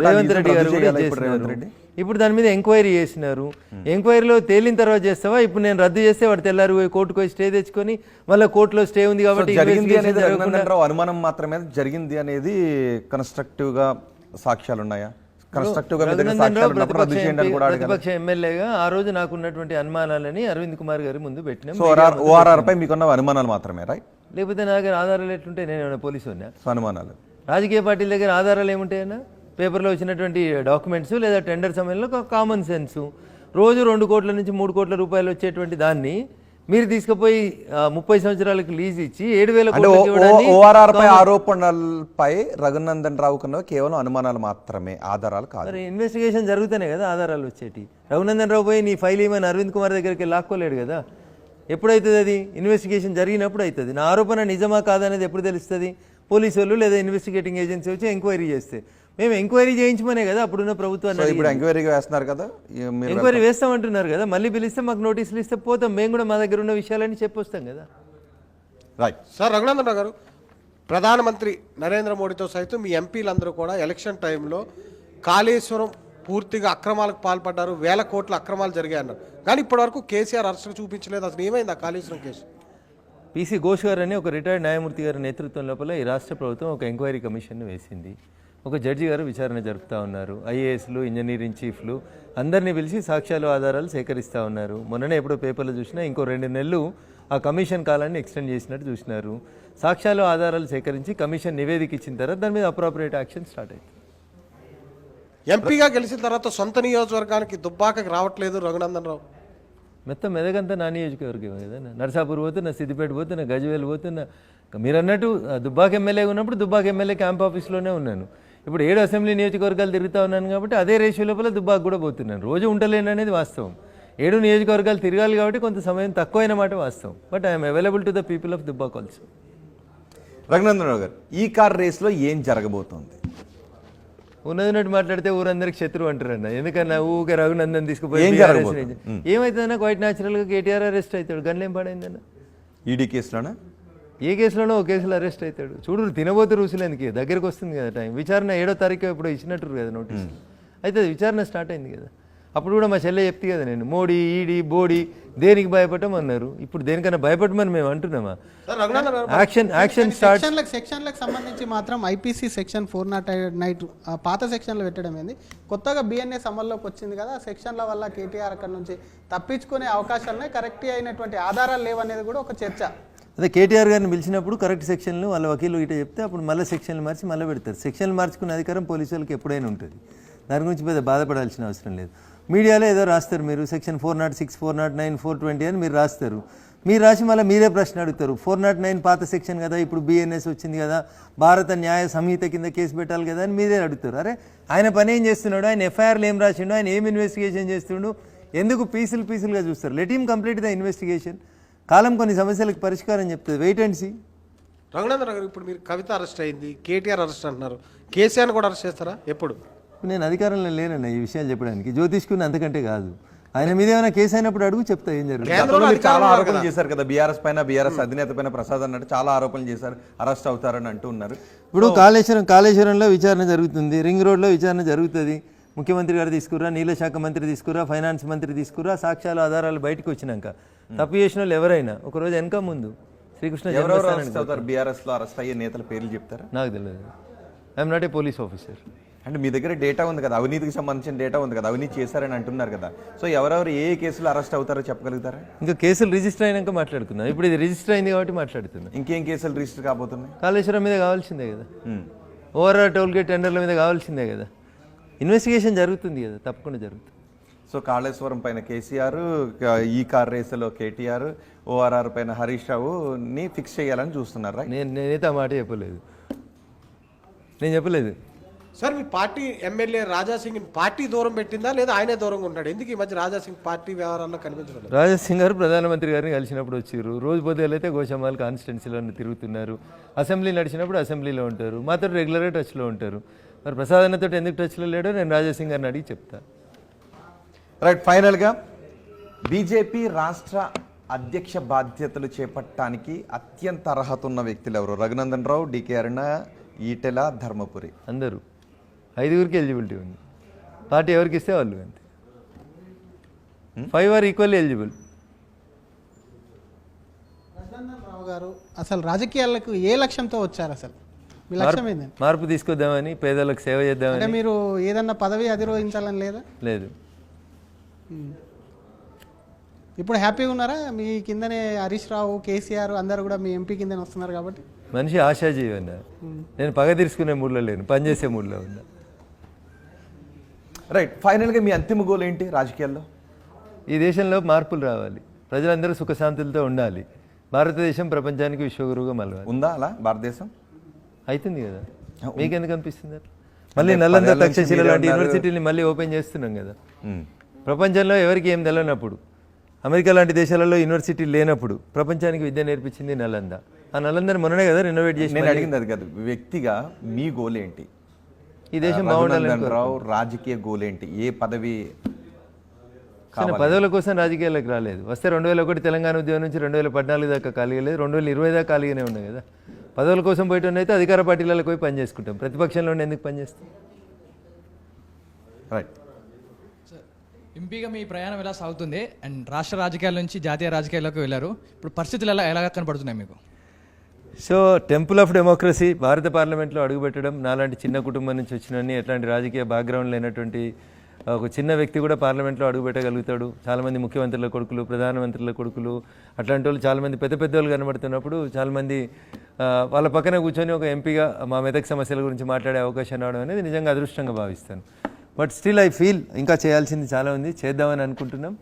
రేవంత్ రెడ్డి గారు కూడా చేస్తున్నారు. ఇప్పుడు దాని మీద ఎంక్వైరీ చేసినారు. ఎంక్వైరీలో తేలిన తర్వాత చేస్తావా? ఇప్పుడు నేను రద్దు చేస్తే వాడు తెల్లారు పోయి కోర్టుకు పోయి స్టే తెచ్చుకొని మళ్ళీ కోర్టులో స్టే ఉంది కాబట్టి అనుమానం మాత్రమే జరిగింది అనేది కన్స్ట్రక్టివ్ గా సాక్ష్యాలు ఉన్నాయా? ప్రతిపక్ష ఎమ్మెల్యేగా ఆ రోజు నాకు ఉన్నటువంటి అనుమానాలని అరవింద్ కుమార్ గారి ముందు పెట్టినాం. ఓఆర్ఆర్ పై మీకున్న అనుమానాలు మాత్రమే, రైట్? లేకపోతే నాకు ఆధారాలు ఎట్లుంటే నేను పోలీసు ఉన్నా? అనుమానాలు రాజకీయ పార్టీల దగ్గర ఆధారాలు ఏముంటాయన్నా? పేపర్లో వచ్చినటువంటి డాక్యుమెంట్స్ లేదా టెండర్ సమయంలో కామన్ సెన్సు. రోజు 2 కోట్ల నుంచి 3 కోట్ల రూపాయలు వచ్చేటువంటి దాన్ని మీరు తీసుకుపోయి 30 సంవత్సరాలకు లీజ్ ఇచ్చి 7,000 అంటే కోట్లకి ఇవ్వడాన్ని ఓఆర్ఆర్ పై ఆరోపణలపై రఘునందన్ రావు కన్నా కేవలం అనుమానాలు మాత్రమే, ఆధారాలు కాదు. మరి ఇన్వెస్టిగేషన్ జరుగుతూనే కదా ఆధారాలు వచ్చేటి. రఘునందన్ రావు పోయి నీ ఫైల్ ఏమని అరవింద్ కుమార్ దగ్గరికి లాక్కోలేడు కదా. ఎప్పుడైతుంది అది? ఇన్వెస్టిగేషన్ జరిగినప్పుడు అవుతుంది. నా ఆరోపణ నిజమా కాదనేది ఎప్పుడు తెలుస్తుంది? పోలీసు వాళ్ళు లేదా ఇన్వెస్టిగేటింగ్ ఏజెన్సీ వచ్చి ఎంక్వైరీ చేస్తే, మేము ఎంక్వైరీ చేయించమనే కదా అప్పుడున్న ప్రభుత్వాన్ని. ఇప్పుడు ఎంక్వైరీగా వేస్తున్నారు కదా, ఎంక్వైరీ వేస్తామంటున్నారు కదా, మళ్ళీ పిలిస్తే మాకు నోటీసులు ఇస్తే పోతాం. మేము కూడా మా దగ్గర ఉన్న విషయాలన్నీ చెప్పొస్తాం కదా. రైట్. సార్ రఘునందన్ రావు గారు, ప్రధానమంత్రి నరేంద్ర మోడీతో సైతం మీ ఎంపీలందరూ కూడా ఎలక్షన్ టైంలో కాళేశ్వరం పూర్తిగా అక్రమాలకు పాల్పడ్డారు, 1000 కోట్ల అక్రమాలు జరిగాయి అన్నారు. కానీ ఇప్పటివరకు కేసీఆర్ అరెస్ట్ చూపించలేదు. అసలు ఏమైంది ఆ కాళేశ్వరం కేసు? పీసీ ఘోష్ గారు అని ఒక రిటైర్డ్ న్యాయమూర్తి గారి నేతృత్వం లోపల ఈ రాష్ట్ర ప్రభుత్వం ఒక ఎంక్వైరీ కమిషన్ను వేసింది. ఒక జడ్జి గారు విచారణ జరుపుతూ ఉన్నారు. ఐఏఎస్లు, ఇంజనీరింగ్ చీఫ్లు అందరినీ పిలిచి సాక్ష్యాలు ఆధారాలు సేకరిస్తూ ఉన్నారు. మొన్ననే ఎప్పుడో పేపర్లో చూసినా ఇంకో 2 నెలలు ఆ కమిషన్ కాలాన్ని ఎక్స్టెండ్ చేసినట్టు చూసినారు. సాక్ష్యాలు ఆధారాలు సేకరించి కమిషన్ నివేదిక ఇచ్చిన తర్వాత దాని మీద అప్రోప్రియేట్ యాక్షన్ స్టార్ట్ అయింది. ఎంపీగా గెలిచిన తర్వాత సొంత నియోజకవర్గానికి దుబ్బాకకి రావట్లేదు రఘునందన్ రావు. మొత్తం మెదగంతా నా నియోజకవర్గం కదా. నర్సాపూర్ పోతున్నా, సిద్దిపేట పోతున్నా, గజ్వేల్ పోతున్నా. మీరు అన్నట్టు దుబ్బాక ఎమ్మెల్యే ఉన్నప్పుడు దుబ్బాక ఎమ్మెల్యే క్యాంప్ ఆఫీస్లోనే ఉన్నాను. ఇప్పుడు 7 అసెంబ్లీ నియోజకవర్గాలు తిరుగుతూ ఉన్నాను కాబట్టి అదే రేషియో లోపల దుబ్బాక కూడా పోతున్నాను. రోజు ఉండలేను అనేది వాస్తవం. 7 నియోజకవర్గాలు తిరగాలి కాబట్టి కొంత సమయం తక్కువైన మాట వాస్తవం. But I'm available to the people of Dubbaka also. Raghunandan Rao garu, ఈ కార్ రేస్లో ఏం జరగబోతోంది? ఉన్నదినట్టు మాట్లాడితే ఊరందరికి శత్రువు అంటారన్న. ఎందుకన్నా ఊకే రఘునందన్ తీసుకుపోయి ఏం జరగబోతుంది? ఏమవుతుందన్నా క్వైట్ న్యాచురల్గా కేటీఆర్ అరెస్ట్ అవుతాడు. గన్లేం పడైందన్న? ఈడీ కేసులోనా? ఏ కేసులోనో ఓ కేసులో అరెస్ట్ అవుతాడు. చూడు తినబోతు రుసులు ఎందుకు? దగ్గరకు వస్తుంది కదా టైం. విచారణ 7వ తారీఖు ఇప్పుడు ఇచ్చినట్టు కదా నోటీస్. అయితే విచారణ స్టార్ట్ అయింది కదా. అప్పుడు కూడా మా చెల్లె చెప్తే కదా, నేను మోడీ, ఈడీ, బోడీ దేనికి భయపడమన్నారు. ఇప్పుడు దేనికన్నా భయపడమని మేము అంటున్నామా? Action start. సెక్షన్లకు సంబంధించి మాత్రం ఐపీసీ సెక్షన్ 409 పాత సెక్షన్లు పెట్టడం ఏంది? కొత్తగా బిఎన్ఎస్ అమల్లోకి వచ్చింది కదా, ఆ సెక్షన్ల వల్ల కేటీఆర్ అక్కడ నుంచి తప్పించుకునే అవకాశాలనే, కరెక్ట్ అయినటువంటి ఆధారాలు లేవనేది కూడా ఒక చర్చ. అదే కేటీఆర్ గారిని పిలిచినప్పుడు కరెక్ట్ సెక్షన్లు వాళ్ళ వకీలు ఇట చెప్తే అప్పుడు మళ్ళీ సెక్షన్లు మార్చి మళ్ళీ పెడతారు. సెక్షన్లు మార్చుకునే అధికారం పోలీసు వాళ్ళకి ఎప్పుడైనా ఉంటుంది. దాని గురించి పెద్ద బాధపడాల్సిన అవసరం లేదు. మీడియాలో ఏదో రాస్తారు, మీరు సెక్షన్ 406, 409, 420 అని మీరు రాస్తారు. మీరు రాసి మళ్ళీ మీరే ప్రశ్న అడుగుతారు. 409 పాత సెక్షన్ కదా, ఇప్పుడు బిఎన్ఎస్ వచ్చింది కదా, భారత న్యాయ సంహిత కింద కేసు పెట్టాలి కదా అని మీరే అడుగుతారు. అరే ఆయన పని ఏం చేస్తున్నాడు? ఆయన ఎఫ్ఐఆర్లు ఏం రాసిండు? ఆయన ఏం ఇన్వెస్టిగేషన్ చేస్తుండు? ఎందుకు పీసులుగా చూస్తారు? Let him complete the investigation. కాలం కొన్ని సమస్యలకు పరిష్కారం చెప్తుంది. Wait and see. Raghunandan Rao garu, ఇప్పుడు మీరు కవిత అరెస్ట్ అయింది, కేటీఆర్ అరెస్ట్ అంటున్నారు, కేసీఆర్ కూడా అరెస్ట్ చేస్తారా? ఎప్పుడు? నేను అధికారంలో లేనన్న ఈ విషయాలు చెప్పడానికి. జ్యోతిష్కుని అంతకంటే కాదు. ఆయన మీద ఏమైనా కేసు అయినప్పుడు అడుగు, చెప్తా ఏం జరుగుతుంది. కేంద్రంలో చాలా ఆరోపణలు చేశారు కదా, బీఆర్ఎస్ పైన, బీఆర్ఎస్ అధినేత పైన, ప్రసాద్ అన్నట్టు చాలా ఆరోపణలు చేశారు, అరెస్ట్ అవుతారని అంటూ ఉన్నారు. ఇప్పుడు కాళేశ్వరంలో విచారణ జరుగుతుంది, రింగ్ రోడ్లో విచారణ జరుగుతుంది. ముఖ్యమంత్రి గారు తీసుకురా, నీళ్ళ శాఖ మంత్రి తీసుకురా, ఫైనాన్స్ మంత్రి తీసుకురా, సాక్ష్యాలు ఆధారాలు బయటకు వచ్చినాక తప్పు చేసిన వాళ్ళు ఎవరైనా ఒకరోజు వెనక ముందు శ్రీకృష్ణ బీఆర్ఎస్ లో అరెస్ట్ అయ్యే నేతల పేర్లు చెప్తారా? నాకు తెలియదు. I'm not a police officer. అంటే మీ దగ్గర డేటా ఉంది కదా, అవినీతికి సంబంధించిన డేటా ఉంది కదా, అవినీతి చేశారని అంటున్నారు కదా. సో ఎవరెవరు ఏ కేసులు అరెస్ట్ అవుతారో చెప్పగలుగుతారా? ఇంకా కేసులు రిజిస్టర్ అయినాక మాట్లాడుకుందాం. ఇప్పుడు ఇది రిజిస్టర్ అయింది కాబట్టి మాట్లాడుతున్నాం. ఇంకేం కేసులు రిజిస్టర్ కాబోతున్నాయి? కాళేశ్వరం మీద కావాల్సిందే కదా, ఓఆర్ఆర్ టోల్ గేట్ టెండర్ల మీద కావాల్సిందే కదా. ఇన్వెస్టిగేషన్ జరుగుతుంది కదా, తప్పకుండా జరుగుతుంది. సో కాళేశ్వరం పైన కేసీఆర్, ఈ కార్ రేసులో కేటీఆర్, ఓఆర్ఆర్ పైన హరీష్ రావుని ఫిక్స్ చేయాలని చూస్తున్నారా? నేనైతే ఆ మాట చెప్పలేదు. సార్, మీ పార్టీ ఎమ్మెల్యే రాజాసింగ్ పార్టీ దూరం పెట్టిందా లేదా ఆయనే దూరంగా ఉంటాడు? ఎందుకు ఈ మధ్య రాజాసింగ్ పార్టీ వ్యవహారాల్లో కనిపించడం? రాజాసింగ్ గారు ప్రధానమంత్రి గారిని కలిసినప్పుడు వచ్చారు. రోజు పొద్దులైతే గోషామాల్ కాన్స్టిట్యున్సీలో తిరుగుతున్నారు. అసెంబ్లీ నడిచినప్పుడు అసెంబ్లీలో ఉంటారు. మాతో రెగ్యులర్గా టచ్లో ఉంటారు. మరి ప్రసాద్ అన్నతో ఎందుకు టచ్లో లేడో నేను రాజాసింగ్ గారిని అడిగి చెప్తా. రైట్. ఫైనల్గా బీజేపీ రాష్ట్ర అధ్యక్ష బాధ్యతలు చేపట్టడానికి అత్యంత అర్హత ఉన్న వ్యక్తులు ఎవరు? రఘునందన్ రావు, డికే అరుణ, ఈటెల, ధర్మపురి. అందరూ 5గురికి ఎలిజిబిలిటీ ఉంది. పార్టీ ఎవరికి ఇస్తే వాళ్ళు అంతే. 5 are equally eligible. Raghunandan Rao గారు అసలు రాజకీయాలకు ఏ లక్ష్యంతో వచ్చారు? అసలు మీ లక్ష్యం ఏంటండి? మార్పు తీసుకొద్దామని, పేదలకు సేవ చేద్దామని. అంటే మీరు ఏదన్నా పదవి అధిరోహించాలని లేదా? లేదు. ఇప్పుడు హ్యాపీగా ఉన్నారా? మీ కిందనే హరీష్ రావు, కేసీఆర్ అందరూ కూడా మీ ఎంపీ కిందనే వస్తున్నారు కాబట్టి మనిషి ఆశాజీవి అన్న. నేను పగ తీర్చుకునే మూడ్లో లేను, పనిచేసే మూడ్లో ఉన్నా. రైట్, ఫైనల్గా మీ అంతిమ గోల్ ఏంటి రాజకీయాల్లో? ఈ దేశంలో మార్పులు రావాలి, ప్రజలందరూ సుఖశాంతులతో ఉండాలి, భారతదేశం ప్రపంచానికి విశ్వగురువుగా మలవాలి. ఉందా అలా భారతదేశం? అవుతుంది కదా, మీకెందుకు అనిపిస్తుంది అట్లా? మళ్ళీ నలంద తక్షశిల లాంటి యూనివర్సిటీని మళ్ళీ ఓపెన్ చేస్తున్నాం కదా. ప్రపంచంలో ఎవరికి ఏం తెలియనప్పుడు, అమెరికా లాంటి దేశాలలో యూనివర్సిటీ లేనప్పుడు ప్రపంచానికి విద్య నేర్పించింది నలంద. ఆ నలందని మొన్ననే కదా రెనోవేట్ చేసి. నేను అడిగింది అది కాదు, వ్యక్తిగా మీ గోల్ ఏంటి? ఈ దేశం బాగుండాలని. రావు రాజకీయ గోల్ ఏంటి? ఏ పదవి? పదవుల కోసం రాజకీయాలకు రాలేదు. వస్తే 2001 తెలంగాణ ఉద్యమం నుంచి 2014 దాకా ఖాళీగా లేదు, 2020 దాకా ఖాళీగానే ఉన్నాయి కదా. పదవుల కోసం పోయటం అయితే అధికార పార్టీలకు పోయి పని చేసుకుంటాం, ప్రతిపక్షంలో ఉండి ఎందుకు పని చేస్తాం? రైట్. ఎంపీగా మీ ప్రయాణం ఎలా సాగుతుంది? అండ్ రాష్ట్ర రాజకీయాల నుంచి జాతీయ రాజకీయాల్లోకి వెళ్ళారు, ఇప్పుడు పరిస్థితులు ఎలా కనపడుతున్నాయి మీకు? సో టెంపుల్ ఆఫ్ డెమోక్రసీ భారత పార్లమెంట్లో అడుగుపెట్టడం, నాలాంటి చిన్న కుటుంబం నుంచి వచ్చినన్ని ఎట్లాంటి రాజకీయ బ్యాక్గ్రౌండ్ లేనటువంటి ఒక చిన్న వ్యక్తి కూడా పార్లమెంట్లో అడుగుపెట్టగలుగుతాడు. చాలామంది ముఖ్యమంత్రుల కొడుకులు, ప్రధానమంత్రుల కొడుకులు, అట్లాంటి వాళ్ళు చాలామంది పెద్ద వాళ్ళు కనబడుతున్నప్పుడు చాలామంది వాళ్ళ పక్కన కూర్చొని ఒక ఎంపీగా మా మెదక్ సమస్యల గురించి మాట్లాడే అవకాశం రావడం అనేది నిజంగా అదృష్టంగా భావిస్తాను. బట్ స్టిల్ ఐ ఫీల్ ఇంకా చేయాల్సింది చాలా ఉంది, చేద్దామని అనుకుంటున్నాం.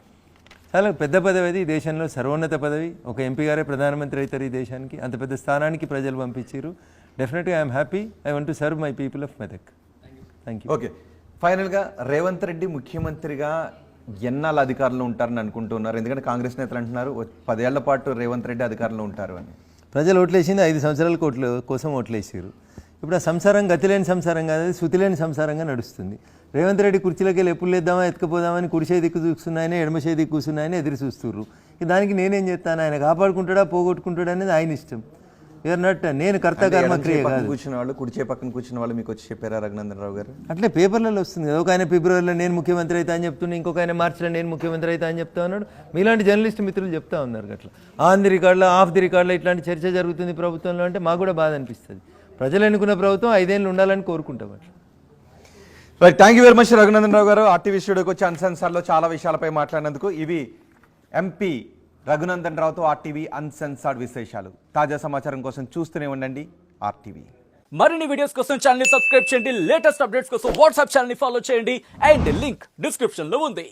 చాలా పెద్ద పదవి అది, ఈ దేశంలో సర్వోన్నత పదవి. ఒక ఎంపీ గారే ప్రధానమంత్రి అవుతారు ఈ దేశానికి, అంత పెద్ద స్థానానికి ప్రజలు పంపించారు. డెఫినెట్గా I'm happy, I want to serve my people of Medak. Thank you. Okay, ఫైనల్గా రేవంత్ రెడ్డి ముఖ్యమంత్రిగా ఎన్నాళ్ళు అధికారంలో ఉంటారని అనుకుంటున్నారు? ఎందుకంటే కాంగ్రెస్ నేతలు అంటున్నారు 10 ఏళ్ల పాటు రేవంత్ రెడ్డి అధికారంలో ఉంటారు అని. ప్రజలు ఓట్లేసింది 5 సంవత్సరాల కోసం ఓట్లేసారు. ఇప్పుడు ఆ సంసారం గతిలేని సంసారం కాదు, అది శృతిలేని సంసారంగా నడుస్తుంది. రేవంత్ రెడ్డి కుర్చీలోకి వెళ్ళి ఎప్పుడు లేద్దామా ఎత్తుకుపోదామని కుడిచే దిక్కు చూస్తున్నాయని, ఎడమచే దిక్కు కూర్చున్నాయని ఎదురు చూస్తున్నారు. దానికి నేనేం చేస్తాను? ఆయన కాపాడుకుంటాడా పోగొట్టుకుంటాడా అనేది ఆయన ఇష్టం. యూఆర్ నాట్, నేను కర్తకర్మ క్రియ కాదు. కూర్చున్న వాళ్ళు, కుడిచే పక్కన కూర్చున్న వాళ్ళు మీకు వచ్చి చెప్పారా రఘునందన్ రావు గారు? అట్లే పేపర్లలో వస్తుంది కదా, ఒక ఆయన ఫిబ్రవరిలో నేను ముఖ్యమంత్రి అవుతా అని చెప్తున్నా, ఇంకొక ఆయన మార్చిలో నేను ముఖ్యమంత్రి అవుతా అని చెప్తా ఉన్నాడు. మీలాంటి జర్నలిస్ట్ మిత్రులు చెప్తా ఉన్నారు అట్లా ఆన్ ది రికార్డులో, ఆఫ్ ది రికార్డులో ఇట్లాంటి చర్చ జరుగుతుంది ప్రభుత్వంలో అంటే మాకు కూడా బాధ అనిపిస్తుంది. ప్రజలు ఎన్నుకున్న ప్రభుత్వం 5 ఏళ్ళు ఉండాలని కోరుకుంటాం అట్లా. Right, thank you very much Raghunandan Rao garu. RTV స్టూడియోకి వచ్చి అన్సెన్సార్లో చాలా విషయాలపై మాట్లాడినందుకు. ఇవి ఎంపీ రఘునందన్ రావుతో ఆర్టీవీ అన్సెన్సార్డ్ విశేషాలు. తాజా సమాచారం కోసం చూస్తూనే ఉండండి ఆర్టీవీ. మరిన్ని వీడియోస్ కోసం ఛానల్ ని సబ్స్క్రైబ్ చేయండి, లేటెస్ట్ అప్డేట్స్ కోసం వాట్సాప్ ఛానల్ ని ఫాలో చేయండి, అండ్ లింక్ డిస్క్రిప్షన్ లో ఉంది.